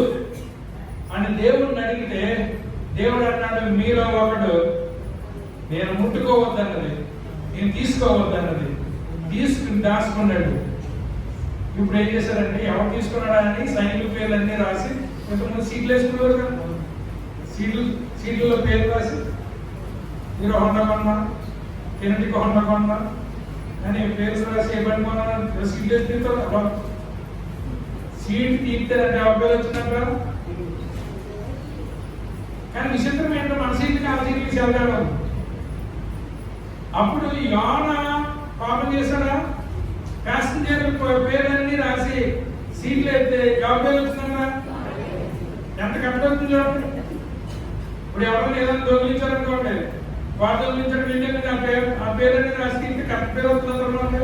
అని దేవుడిని అడిగితే దేవుడు అన్నాడు, మీలో ఒకడు నేను ముట్టుకోవద్దన్నది, నేను తీసుకోవద్దన్నది తీసుకుని దాచుకున్నాడు. ఇప్పుడు ఏం చేశారంటే ఎవరు తీసుకున్నాడా అని సైనికుల పేర్లన్నీ రాసి, కొంతమంది సీట్లు వేసుకున్నారు కదా, సీట్లలో పేర్లు రాసి మీరు హోండా కొన్నా, కెనటికి హోండా కొన్నా అని పేరు రాసి ఏ బండి కొన్నా సీట్లు వేసి తీస్తారు. సీట్ తీస్తారంటే అబ్బాయి వచ్చినాక కానీ విచిత్రం ఏంటో మన సీట్కి ఆ సీట్కి చెల్లాడు. అప్పుడు యోన పాపం చేశాడా, ప్యాసింజర్ పేర్లన్నీ రాసి సీట్లు అయితే జాబ్ వచ్చిందా, ఎంత కష్టం చూడండి. ఇప్పుడు ఎవరైనా ఏదైనా దొంగిలించారనుకోండి, వాడు దొంగిలించడం ఏంటంటే ఆ పేర్లన్నీ రాసి ఇంత కరెక్ట్ పేరు అవుతుందంటే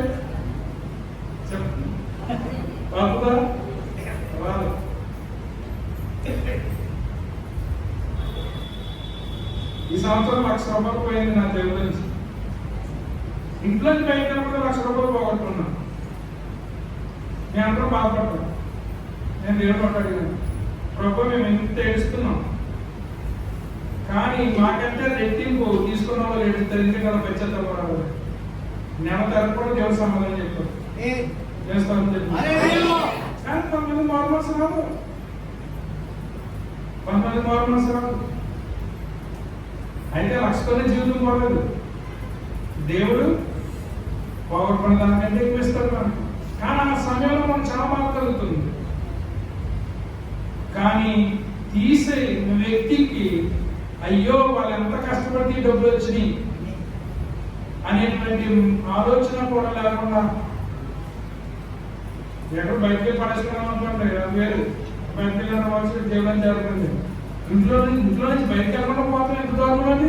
బాగుందా రాదు. ఈ సంవత్సరం ₹1,00,000 పోయింది నా దేవుడి నుంచి. ఇంట్లో పోయినప్పుడు ₹1,00,000 పోగొట్టుకున్నాను. నేను అందరూ బాధపడ్డాను. నేను దేవుడు అడిగాను, ప్రభు మేము ఇంత ఏడుస్తున్నాం, కానీ మాకంటే రెట్టింపు తీసుకున్న వాళ్ళు ఎందుకంటే కదా పశ్చాత్తాపం రావాలి. నెల తరపు కూడా దేవుడు సమాధానం చెప్పారు చేస్తామని చెప్పి. కానీ కొంతమంది మారుమనసు రాదు, కొంతమంది మారుమనసు రాదు. అయితే లక్షతోనే జీవితం పోలేదు. దేవుడు పోగొట్టుకున్న దానికంటే ఎక్కువ ఇస్తాడు మనకు. కానీ ఆ సమయంలో మనం చాలా బాగా కలుగుతుంది. కానీ తీసే వ్యక్తికి అయ్యో వాళ్ళు ఎంత కష్టపడి డబ్బులు వచ్చినాయి అనేటువంటి ఆలోచన కూడా లేకుండా ఎక్కడ బయటకి పడేసుకున్నాం అనుకోండి, అది వేరు. బయటకి వెళ్ళిన వాళ్ళు జీవనం జరుగుతుంది. ఇంట్లో నుంచి బయటకు వెళ్ళకుండా పోతాం ఎంత దూరం అది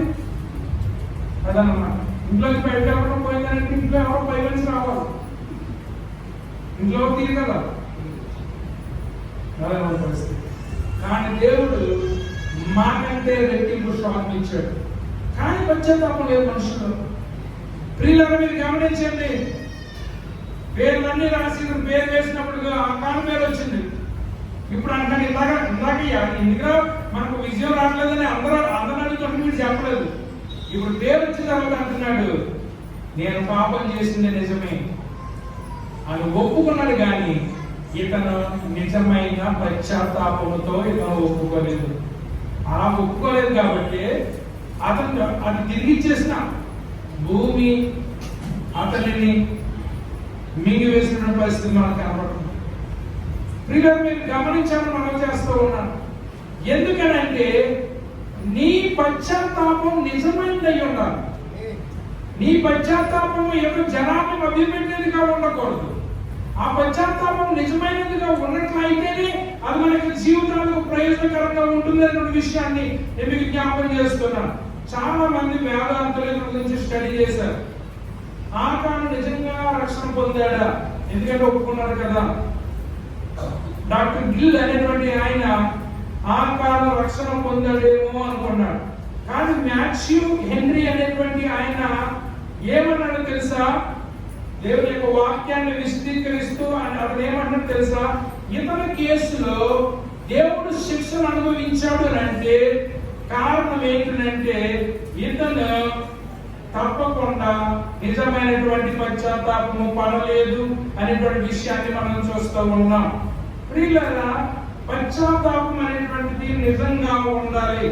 అదన్నమాట. ఇంట్లో నుంచి బయటకు వెళ్ళకుండా పోయిందంటే ఇంట్లో ఎవరో పై నుంచి రావాలి, ఇంట్లో తీరు కదా, అలా పరిస్థితి. కానీ దేవుడు మాకంటే రెట్టింపు శ్వాసం ఇచ్చాడు. కానీ పశ్చాత్తాపం లేదు మనుషులు. ప్రియులను మీరు గమనించండి, పేర్లన్నీ రాసి పేరు వేసినప్పుడు ఆ కాలం పేరు వచ్చింది. ఇప్పుడు అంటే ఇందాక ఇందులో మనకు విజయం రావట్లేదని అందరూ అడుగుతుంటే మీరు చెప్పలేదు. ఇప్పుడు పేరు వచ్చిన తర్వాత అంటున్నాడు, నేను పాపం చేసింది నిజమే అని ఒప్పుకున్నాడు. కానీ ఇతను నిజమైన పశ్చాత్తాపముతో ఇతను ఒప్పుకోలేదు. అలా ఒప్పుకోలేదు కాబట్టి అతను అది తిరిగి చేసిన భూమి అతనిని మింగివేసిన పరిస్థితి మనకు కనబడుతుంది. ప్రియులను మీరు గమనించాలని మనం చేస్తూ ఉన్నాను. ఎందుకనంటే నీ పశ్చాత్తాపం నిజమైనదై ఉండాలి. నీ పశ్చాత్తాపం ఏదో జనాన్ని మభ్యపెట్టేదిగా ఉండకూడదు. ఆ పశ్చాత్తాపం నిజమైనదిగా ఉన్నట్లయితేనే అది మనకి జీవితాలకు ప్రయోజనకరంగా ఉంటుంది అనే విషయాన్ని నేను మీకు జ్ఞాపకం చేస్తున్నాను. చాలా మంది వేదాంతుల గురించి స్టడీ చేశారు. ఆకాను నిజంగా రక్షణ పొందాడా? ఎందుకంటే ఒప్పుకున్నారు కదా. డాక్టర్ గిల్ అనేటువంటి ఆయన ఆకాను రక్షణ పొందాడేమో అనుకున్నాడు. కానీ మాథ్యూ హెన్రీ అనేటువంటి ఆయన ఏమన్నాడో తెలుసా? దేవుని యొక్క వాక్యాన్ని విశదీకరిస్తూ అతను ఏమంటాడు తెలుసా? ఇతని కేసులో దేవుడు శిక్షను అనుభవించాడు అంటే కారణం ఏంటంటే ఇతను తప్పకుండా నిజమైనటువంటి పశ్చాత్తాపము పడలేదు అనేటువంటి విషయాన్ని మనం చూస్తూ ఉన్నాం. ప్రియులారా, పశ్చాత్తాపం అనేటువంటిది నిజంగా ఉండాలి.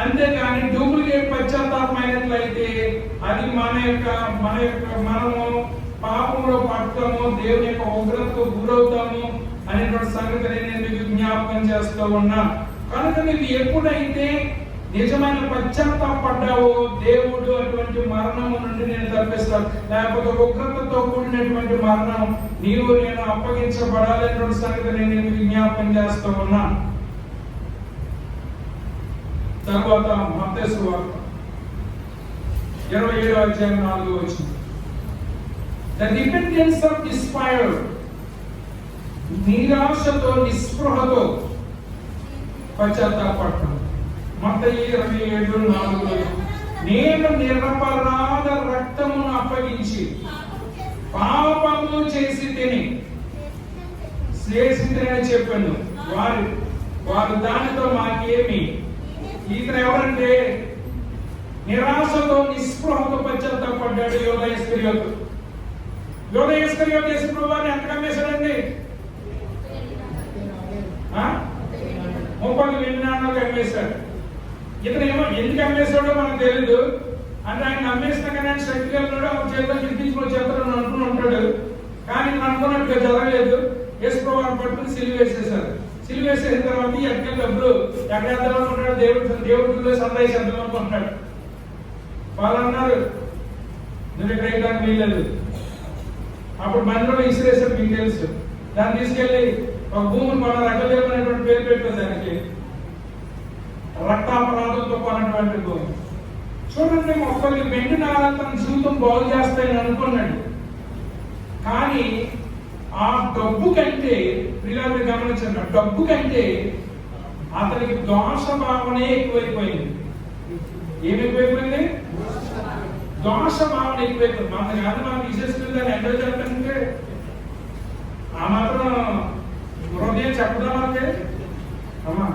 అంతేగాని డూప్లికేట్ పశ్చాత్తాపం అయినట్లయితే అది మనము పాపంలో పడతాము, దేవుని యొక్క ఉగ్రతకు గురవుతాము అనేటువంటి సంగతిని నేను మీకు జ్ఞాపకం చేస్తూ ఉన్నా. కనుక నీకు ఎప్పుడైతే నిజమైన పశ్చాత్తాపడ్డావో దేవుడు అటువంటి మరణము నుండి నేను తప్పిస్తాను. లేకపోతే ఉగ్రతతో కూడినటువంటి మరణం నీవు నేను అప్పగించబడాలనేటువంటి సంగతిని నేను జ్ఞాపకం చేస్తూ ఉన్నా. తర్వాత మత్తయి సువార్త 27వ అధ్యాయం 4వ వచనం. The repentance of despair, నిరాశతో నిస్పృహతో పశ్చాత్తాపడటం. మత్తయి 27:4. నేను నిరపరాధ రక్తమును అప్పగించి పాపము చేసి తిని చెప్పాను, వారు దానితో మాకేమి. ఇతను ఎవరంటే నిరాశతో నిస్పృహతో పశ్చాత్తాపడ్డాడు యోధ ఇస్కరియోతు. యోధ ఇస్కరియోతు యేసు ప్రభువుని ఎంత కమ్మేశాడండి? 30 వెండి నాణాలు కమ్మేశాడు. ఇతను ఎందుకు అమ్మేశాడో మనకు తెలీదు. అంటే ఆయన అమ్మేసిన కానీ ఆయన శక్తి కలిగినాడు, ఆ చేతిలో చిరిపించుకొని చేస్తాడని అనుకుని ఉంటాడు. కానీ అనుకున్నట్టుగా జరగలేదు. యేసు ప్రభువుని పట్టుకుని సిలువేసేశారు. సిలువేసేసిన తర్వాత ఎక్కడ డబ్బులు ఎక్కడ ఎంతమంది దేవుడిలో సందేశం ఎంతమంది ఉంటాడు. వాళ్ళు అన్నారు నువ్వు ఇక్కడ వేయడానికి వీల్లేదు. అప్పుడు మనలో ఇసిరేసారు, మీకు తెలుసు. దాన్ని తీసుకెళ్లి ఒక భూమిని కొన్న రకదేవుడు అనేటువంటి పేరు పెట్టారు. దానికి రక్తాపరాధంతో కొన్నటువంటి భూమి. చూడండి, ఒక్కరికి వెండి నాణాలు తన జీవితం బాగు చేస్తాయని అనుకున్నాడు. కానీ ఆ డబ్బు కంటే ప్రియులను గమనించండి, ఆ డబ్బు కంటే అతనికి దోష భావనే ఎక్కువైపోయింది. ఏమి ఎక్కువైపోయింది? దోష భావన ఎక్కువైపోయింది. మన కాదు మనం తీసేసుకుని దాన్ని ఎంజాయ్ చేస్తానంటే ఆ మాత్రం హృదయం చెప్పదా? మనకి అమ్మా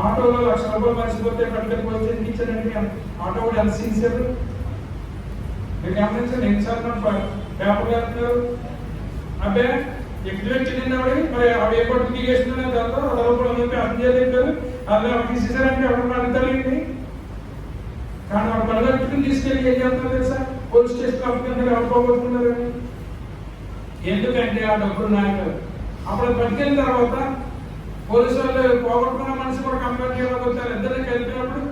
ఆటోలో 1,00,000 రూపాయలు మర్చిపోతే పడితే పోతే ఎందుకు ఇచ్చారండి? ఆటో కూడా ఎంత సిన్సియర్ మీరు గమనించండి. ఎన్నిసార్లు పేపర్ వేస్తున్నారు అబ్బే ఎక్కడ వచ్చింది ఆవిడ, మరి ఆవిడ ఏ పట్టు దిగేస్తుందనే దాంతో రూపాయలు చెప్పి అర్థం చేయలేదు. అలా తీసేసారంటే ఎవరు అర్థలేండి. కానీ ఆవిడ పడగట్టుకుని తీసుకెళ్ళి ఏం చేస్తున్నారు తెలుసా? పోలీస్ స్టేషన్ అప్పుడున్నారు, ఎవరు పోగొట్టుకున్నారని. ఎందుకంటే ఆ డబ్బులు నాయకులు అప్పుడు పట్టుకెళ్ళిన తర్వాత పోలీసు వాళ్ళు పోగొట్టుకున్న మనిషి కూడా కంపేర్ చేయడానికి వచ్చారు. ఇద్దరిని కలిపినప్పుడు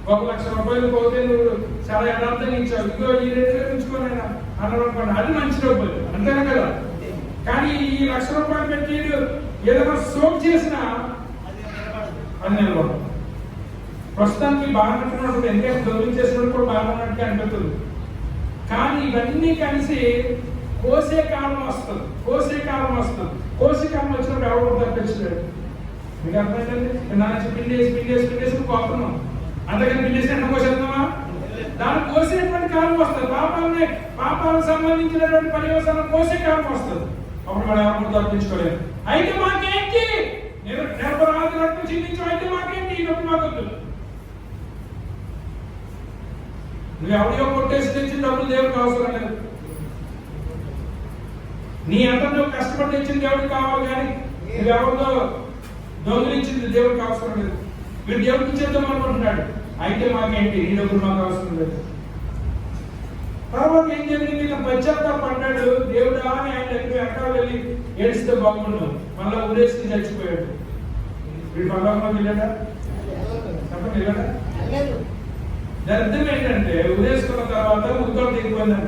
1,00,000 రూపాయలు పోతే నువ్వు చాలా యథార్థంగా ఇచ్చావు, ఇంకో ఈ రేటుగా ఉంచుకోని అన్నమాట. అది మంచి డబ్బులు అంతేనా కదా? కానీ ఈ 1,00,000 రూపాయలు పెట్టి ఏదైనా సోప్ చేసినా అది నిలబడదు. ప్రస్తుతానికి బాగున్నట్టు ఎందుకంటే దొంగలు చేసినప్పుడు కూడా బాగున్నట్టుగా అనిపిస్తుంది. కానీ ఇవన్నీ కలిసి కోసే కాలం వస్తుంది. కోసే కాలం వచ్చినప్పుడు ఎవరు తప్పించలేడు. మీకు అర్థమైందండి? నాన్న పిండేసి కోస్తున్నాం, అంతకని పిండేసి ఎండ కోసేద్దామా? దాన్ని కోసేటువంటి కాలం వస్తుంది. పాపాలకు సంబంధించినటువంటి పర్యవసానం కోసే కాలం వస్తుంది. అప్పుడు మనం ఎవరు తప్పించుకోలేదు. అయితే మాకేంటి? నిరపరాధి రక్తం చిందించు, అయితే మాకేంటి? ఈ డబ్బు మాకొద్దు. నువ్వు ఎవరియో కొట్టేసి తెచ్చిన డబ్బులు దేవుడికి అవసరం లేదు. నీ అంత నువ్వు కష్టపడి తెచ్చిన దేవుడికి కావాలి, కానీ నువ్వెవరితో దొంగిలించింది దేవుడికి అవసరం లేదు. మీరు దేవుడికి చేద్దాం అనుకుంటున్నాడు, అయితే మాకేంటి? నీ డబ్బులు మాకు అవసరం లేదు. తర్వాత ఏం జరిగింది? పశ్చాత్తాపడ్డాడు. దేవుడా అని ఆయన దగ్గర వెనకాల వెళ్ళి ఏడిస్తే బాగుండు, మళ్ళీ ఉరేసి చచ్చిపోయాడు. వీడు పర్లోకంలోకి వెళ్ళాడా? చెప్పండి, వెళ్ళాడా? అర్థం ఏంటంటే ఉదేసుకున్న తర్వాత ఉత్తరం తెగిపోయిందంట.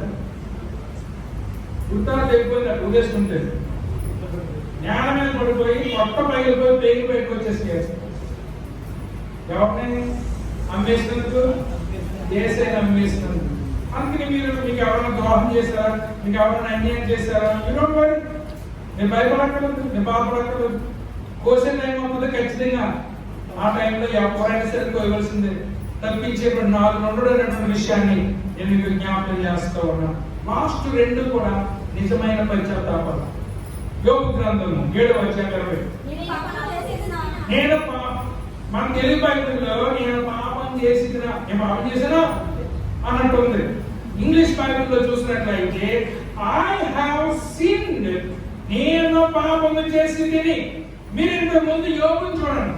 ఉదేసుకుంటే జ్ఞాన మీద పడిపోయి కొత్త పగిలిపోయి పేగి బయటకు వచ్చేసి ఎవరిని అమ్మేసినందుకు? ఏసైనా అమ్మేసినందుకు. అందుకని మీకు ఎవరైనా ద్రోహం చేశారా, మీకు ఎవరైనా అన్యాయం చేశారా, నేను భయపడక్కర్లేదు, నేను బాధపడక్కర్లేదు. కోసే టైం అవుతుంది ఖచ్చితంగా. ఆ టైంలో ఎవరైనా సరే కోయవలసిందే. తప్పించేటువంటి నాలుగు అనేటువంటి విషయాన్ని నేను మీకు జ్ఞాపకం చేస్తూ ఉన్నాను. లాస్ట్ 2 కూడా నిజమైన పశ్చాత్తాపం. యోబు గ్రంథము 7వ అధ్యాయం. నేను మన తెలుగు బైబిల్లో నేను పాపం చేసినా అన్నట్టుంది. ఇంగ్లీష్ బైబిల్లో చూసినట్లయితే ఐ హావ్ సిన్డ్, నేను పాపము చేసి తిని. మీరు ఇంతకు ముందు యోబుని చూడండి.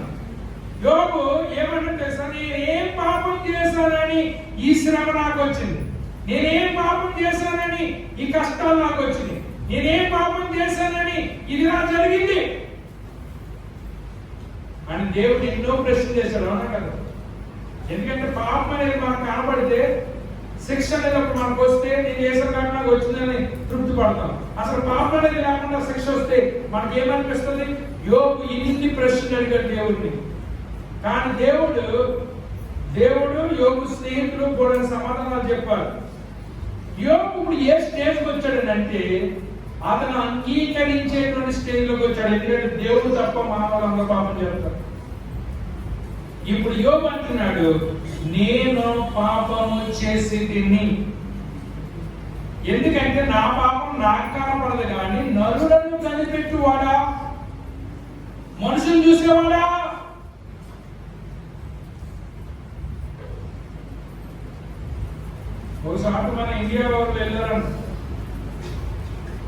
యోబు ఏమంటే సార్, నేనేం పాపం చేశానని ఈ శ్రమ నాకు వచ్చింది, నేనేం పాపం చేశానని ఈ కష్టాలు నాకు వచ్చింది, నేనేం పాపం చేశానని ఇది నాకు జరిగింది అని దేవుడు ఎన్నో ప్రశ్నలు చేశాడు. అవునా కదా? ఎందుకంటే పాపం అనేది మనకు కనబడితే, శిక్ష అనేది మనకు వస్తే నేను చేసిన కారణం నాకు వచ్చిందని తృప్తి పడతాం. అసలు పాపం అనేది లేకుండా శిక్ష వస్తే మనకి ఏమనిపిస్తుంది? యోబు ఇన్ని ప్రశ్నలు అడిగాడు దేవుడిని. కానీ దేవుడు యోబు స్నేహితులు కూడా సమాధానాలు చెప్పారు. యోబు ఇప్పుడు ఏ స్టేజ్కి వచ్చాడనంటే అతను అంగీకరించేటువంటి స్టేజ్లోకి వచ్చాడు. ఎందుకంటే దేవుడు తప్ప మానవులందరూ పాపం చేస్తారు. ఇప్పుడు యోబు అంటున్నాడు, నేను పాపము చేసి తిని. ఎందుకంటే నా పాపం నాకు కనపడదు, కానీ నరులను కనిపెట్టువాడా, మనుషులు చూసేవాడా? ఒకసారి మన ఇండియా వాళ్ళు వెళ్ళారంట.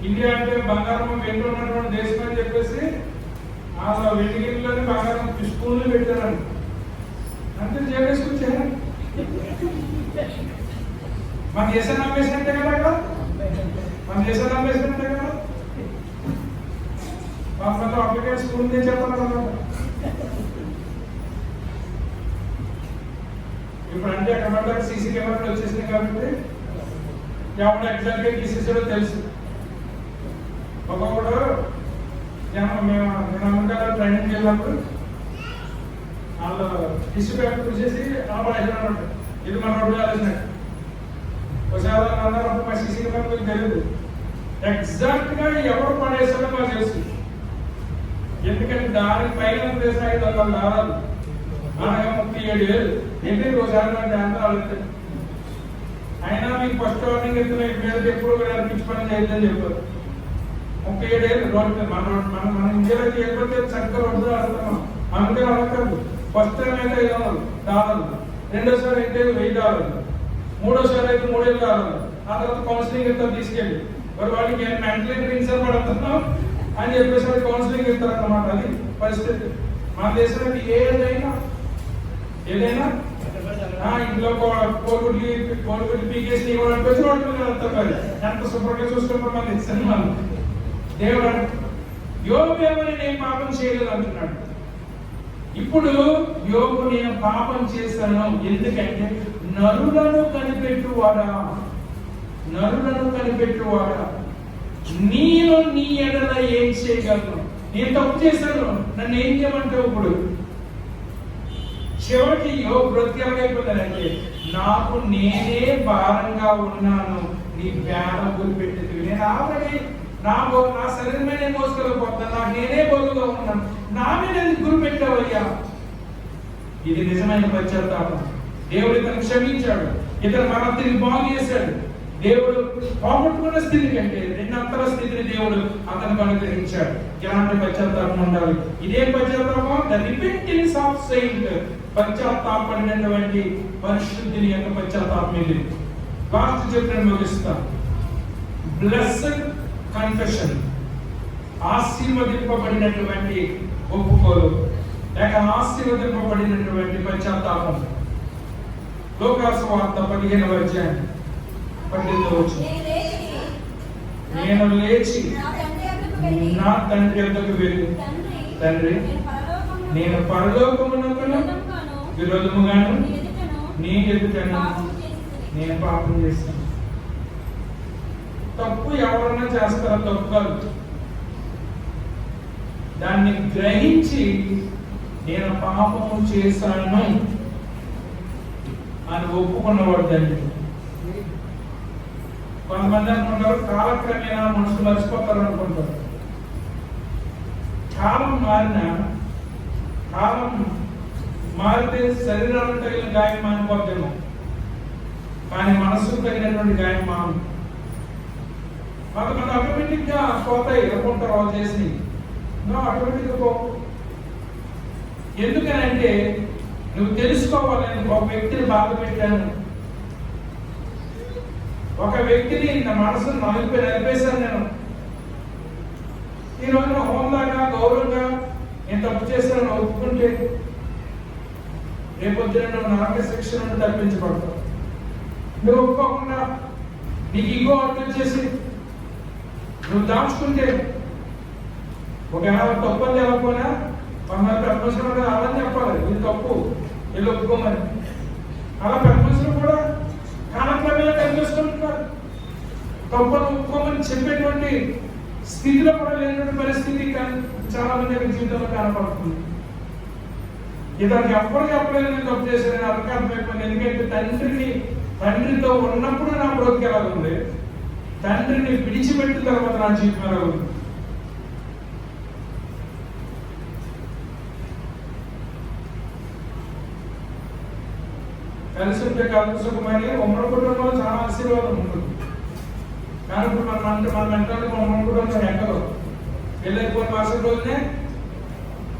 ఇండియా అంటే బంగారం వెండి ఉన్నటువంటి దేశం అని చెప్పేసి ఆ వెండి గిన్నెలోని బంగారం స్పూన్లు పెట్టారంట. అంతే చేసేసుకొచ్చారు. మన దేశాన్ని అమ్మేసినట్టే కదా, మన దేశాన్ని అమ్మేసినట్టే కదా. మన అప్పటికే స్కూల్ చెప్పాలి కదా. ఇప్పుడు అంటే అక్కడ సీసీ కెమెరాలు వచ్చేసినాయి కాబట్టి ఎవరు ఎగ్జాక్ట్గా తీసేసాడో తెలుసు. ఒకప్పుడు మేము అమెరికాలో ట్రైనింగ్ వెళ్ళినప్పుడు వాళ్ళు టిష్యూ పేపర్ చూసేసి పడేసినట్టు, ఇది మన రోడ్డు వేసినట్టు. ఒకసారి అన్నారు, మా సీసీ కెమెరా మీకు తెలియదు, ఎగ్జాక్ట్గా ఎవరు పడేసాడో మాకు తెలుసు. ఎందుకంటే దాని పైన వేసిన 500 దారాలు, అనగా 37,000 ఏంటి ఒకసారి అంటే అయినా మీకు ఫస్ట్ వార్నింగ్ ఇస్తున్నా, మీద ఎప్పుడు కూడా పిచ్చి పని చేయొద్దని చెప్పారు. 37 ఏళ్ళు రోడ్డు మన ఇండియాలో చేయకపోతే చక్కగా రోడ్డు ఆడుతున్నాం. అందుకే అడగదు ఫస్ట్ టైం అయితే $500, రెండోసారి అయితే $1000, మూడోసారి అయితే $3000. ఆ తర్వాత కౌన్సిలింగ్ ఇస్తారు తీసుకెళ్ళి, మరి వాడికి మెంటలీ రిన్సర్ పడుతున్నాం అని చెప్పేసి కౌన్సిలింగ్ ఇస్తారన్నమాట. అది పరిస్థితి మన దేశంలో. ఏదైనా ఇంట్లో కోడిగుడ్లు పీకేసి ఎంత శుభ్రంగా చూసుకుంటాం మన సినిమాలు. దేవుడు యోబు నేను పాపం చేయలేదు అంటున్నాడు. ఇప్పుడు యోబు నేను పాపం చేశాను ఎందుకంటే నరులను కనిపెట్టువాడా నేను నీ ఎడల ఏం చేయగలను? నేను తప్పు చేశాను, నన్ను ఏం చేయమంటావు? ఇప్పుడు చివరికి యోబు బ్రతికేమైపోతానంటే నాకు నేనే భారంగా ఉన్నాను, నీ పేడ గురిపెట్టేది. నేను ఆల్రెడీ నా శరీరం మీద నేను మోసుకెళ్ళిపోతాను, నాకు నేనే బరువుగా ఉన్నాను, నా మీద గురి పెట్టావయ్యా. ఇది నిజమైన పశ్చాత్తాపం. దేవుడు ఇతను క్షమించాడు, ఇతను మనతిని బాగు చేశాడు. దేవుడు పోగొట్టుకున్న స్థితి కంటే రెండంతల స్థితిని దేవుడు అతనికి అనుగ్రహించాడు. ఎలాంటి పశ్చాత్తాపం ఉండాలి? ఇదే పశ్చాత్తాపం, ద రిపెంటెన్స్ ఆఫ్ సెయింట్, పశ్చాత్తాపడినటువంటి పరిశుద్ధిని యొక్క పశ్చాత్తాపం ఇది. లాస్ట్ చెప్పిన ముగిస్తా. బ్లెస్డ్ కన్ఫెషన్, ఆశీర్వదింపబడినటువంటి ఒప్పుకోలు లేక ఆశీర్వదింపబడినటువంటి పశ్చాత్తాపం. లోకాసు వార్త 15వ అధ్యాయం 18వ వచనం. నేను లేచి నా తండ్రి యొద్దకు వెళ్ళి, తండ్రి నేను పరలోకమునకును విరోధముగాను నీ ఎదుటను నేను పాపం చేస్తాను. తప్పు ఎవరన్నా చేస్తారా? తప్పు కాదు. దాన్ని గ్రహించి నేను పాపము చేశాను అని ఒప్పుకున్నవాడు తండ్రి. కొంతమంది అనుకుంటారు కాలక్రమేణా మనుషులు మర్చిపోతారు అనుకుంటారు. కాలం మారితే శరీరానికి తగిన గాయం మానిపోతాము, కానీ మనస్సుకు తగినటువంటి గాయం మాను. కొంతమంది ఆటోమేటిక్ గా పోతాయి అనుకుంటారు వాళ్ళు చేసి. ఆటోమేటిక్ గా పో. ఎందుకనంటే నువ్వు తెలుసుకోవాలి, నేను ఒక వ్యక్తిని బాధ పెట్టాను, ఒక వ్యక్తిని నా మనసును నలిపేశాను. నేను ఈ రోజున హోందాగా గౌరవంగా నేను తప్పు చేశాను ఒప్పుకుంటే రేపొద్దున నువ్వు నరక శిక్ష నుండి తప్పించబడతావు. నువ్వు ఒప్పుకోకుండా నీకు ఇంకో అర్థం చేసి నువ్వు దాచుకుంటే ఒకవేళ తప్పు అని చెప్పకపోయినా మన పెద్దమనుషులు అలా చెప్పాలి, ఇది తప్పు, వీళ్ళు ఒప్పుకోమని. అలా పెద్దమనుషులు కూడా కాలక్రమేణా కనిపిస్తుంటున్నారు. తప్పును ఒప్పుకోమని చెప్పేటువంటి స్థితిలో కూడా లేనటువంటి పరిస్థితి చాలా మంది జీవితంలో కనపడుతుంది. ఇతనికి ఎప్పుడు చెప్పలేదు నేను తప్పు చేశాను అర్థమైపోయింది. ఎందుకంటే తండ్రితో ఉన్నప్పుడు నా బ్రతుకు ఎలా ఉంది, తండ్రిని విడిచిపెట్టిన తర్వాత నా జీవితం ఎలా ఉంది. కలిసి ఉంటే కలుసుకుమని ఉమ్మడి కుటుంబంలో చాలా ఆశీర్వాదం ఉంటుంది. కానీ ఇప్పుడు మన వెంటనే ఉమ్మడి కుటుంబం ఎక్కదు. వెళ్ళకపోయిన మాసం రోజునే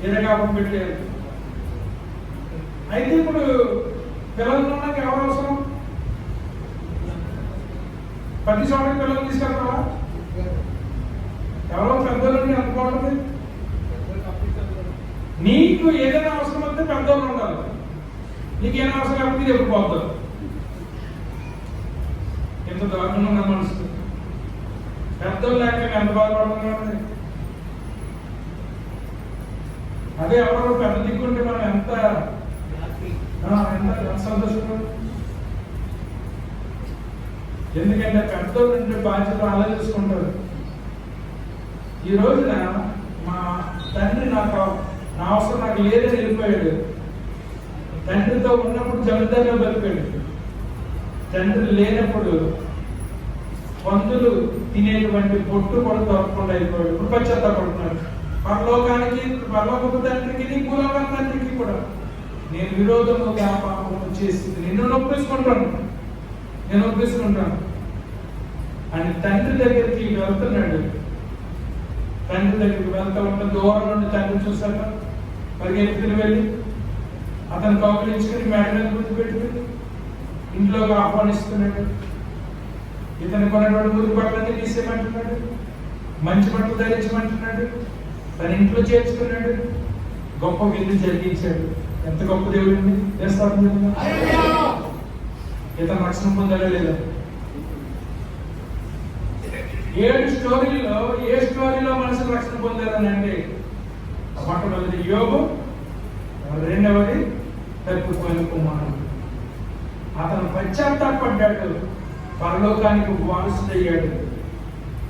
ఇరగాపం పెట్టారు. అయితే ఇప్పుడు పిల్లలు నాకు ఎవరు అవసరం? ప్రతి చోటకి పిల్లలు తీసుకెళ్తావా? ఎవరో పెద్దోళ్ళని ఎంత బాగుంటుంది. నీకు ఏదైనా అవసరం వస్తే పెద్దోళ్ళు ఉండాలి, నీకేమైనా అవసరం లేకపోతే ఎప్పుడు పోతారు. ఎంత దారుణంగా ఉన్న మనసు. పెద్దోళ్ళు లేక ఎంత బాధపడుతున్నాం. అదే ఎవరో పెద్ద దిక్కుంటే మనం ఎంత సంతోషం. ఎందుకంటే పెద్దోళ్ళు అంటే బాధ్యత అలా చూసుకుంటారు. ఈ రోజున మా తండ్రి నా అవసరం నాకు లేదని వెళ్ళిపోయాడు. తండ్రితో ఉన్నప్పుడు జమీందారుగా బతికాడు. తండ్రి లేనప్పుడు పందులు తినేటువంటి పొట్టు కూడా తప్పకుండా అయిపోయాడు. ఇప్పుడు పశ్చాత్తాపడుతున్నాడు. పరలోకపు తండ్రికి భూలోక తండ్రికి కూడా నేను విరోధముగా పాపం చేసి నిన్ను నొప్పించుకుంటాను అని తండ్రి దగ్గరికి వెళ్తున్నాడు. తండ్రి దగ్గరికి వెళ్తా ఉంటే దూరం నుండి తండ్రి చూశాక పరిగెత్తుకుని వెళ్ళి అతను కౌగిలించుకుని మేడ మీద ముందు పెట్టుకుని ఇంట్లోకి ఆహ్వానిస్తున్నాడు. ఇతను కొన్నటువంటి ముందు బట్టలన్నీ తీసేయమంటున్నాడు, మంచి బట్టలు ధరించమంటున్నాడు, తన ఇంట్లో చేర్చుకున్నాడు, గొప్ప విందు జరిగించాడు. ఎంత గొప్ప దేవుడిని చేస్తాడు. ఇతను రక్షణ పొందాడో లేదా? 7 స్టోరీలో ఏ స్టోరీలో మనుషులు రక్షణ పొందారని అంటే మొట్టమొదటి యోబు, రెండవది తప్పిపోయిన కుమారుడు. అతను పశ్చాత్తాపడ్డాడు, పరలోకానికి వారసుడయ్యాడు,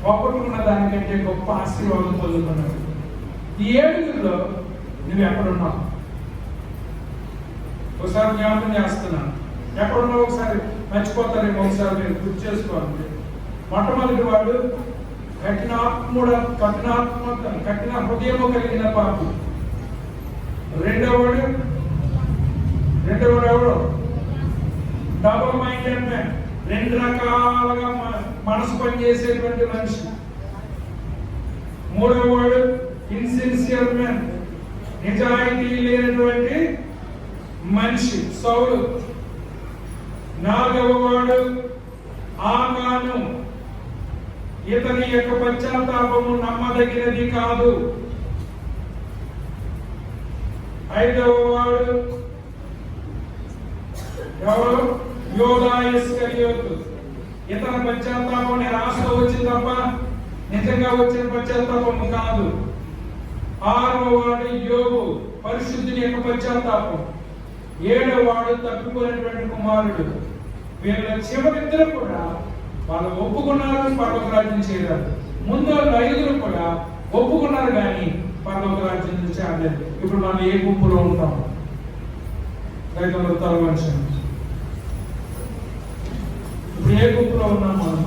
పోగొట్టుకున్న దానికంటే గొప్ప ఆశీర్వాదం పొందుతున్నాడు. ఈ 7లో నువ్వు ఎక్కడున్నావు? ఒకసారి జ్ఞాపకం చేస్తున్నాను. ఎక్కడున్నావు ఒకసారి మర్చిపోతారేమో, ఒకసారి మీరు గుర్తు చేసుకోవాలి. మొట్టమొదటి వాడు కఠిన హృదయము కలిగిన పాపి. రెండవవాడు ఎవడు? డబుల్ మైండెడ్ మ్యాన్, 2 రకాలుగా మనసు పనిచేసేటువంటి మనిషి. మూడవవాడు ఇన్సిన్సియర్ మ్యాన్, నిజాయితీ లేనటువంటి మనిషి, సౌలు. 4వవాడు ఆకాను, ఇతని యొక్క పశ్చాత్తాపము నమ్మదగినది కాదు. 5వవాడు ఎవరు? యోధా ఇస్కరియోతు. ఇతని పశ్చాత్తాపం నిరాశలో వచ్చింది తప్ప నిజంగా వచ్చిన పశ్చాత్తాపము కాదు. 6వవాడు యోబు, పరిశుద్ధుని యొక్క పశ్చాత్తాపం. 7వవాడు తప్పిపోయినటువంటి కుమారుడు. వీళ్ళ చివరిద్దరు కూడా వాళ్ళు ఒప్పుకున్నారు, పరలోక రాజ్యం చేరారు. ముందు 5 కూడా ఒప్పుకున్నారు కానీ పరలోక రాజ్యం చేరలేదు. ఇప్పుడు మనం ఏ గుంపులో ఉంటాం? రైతుల తలవంచం. ఇప్పుడు ఏ గుంపులో ఉన్నాం మనం?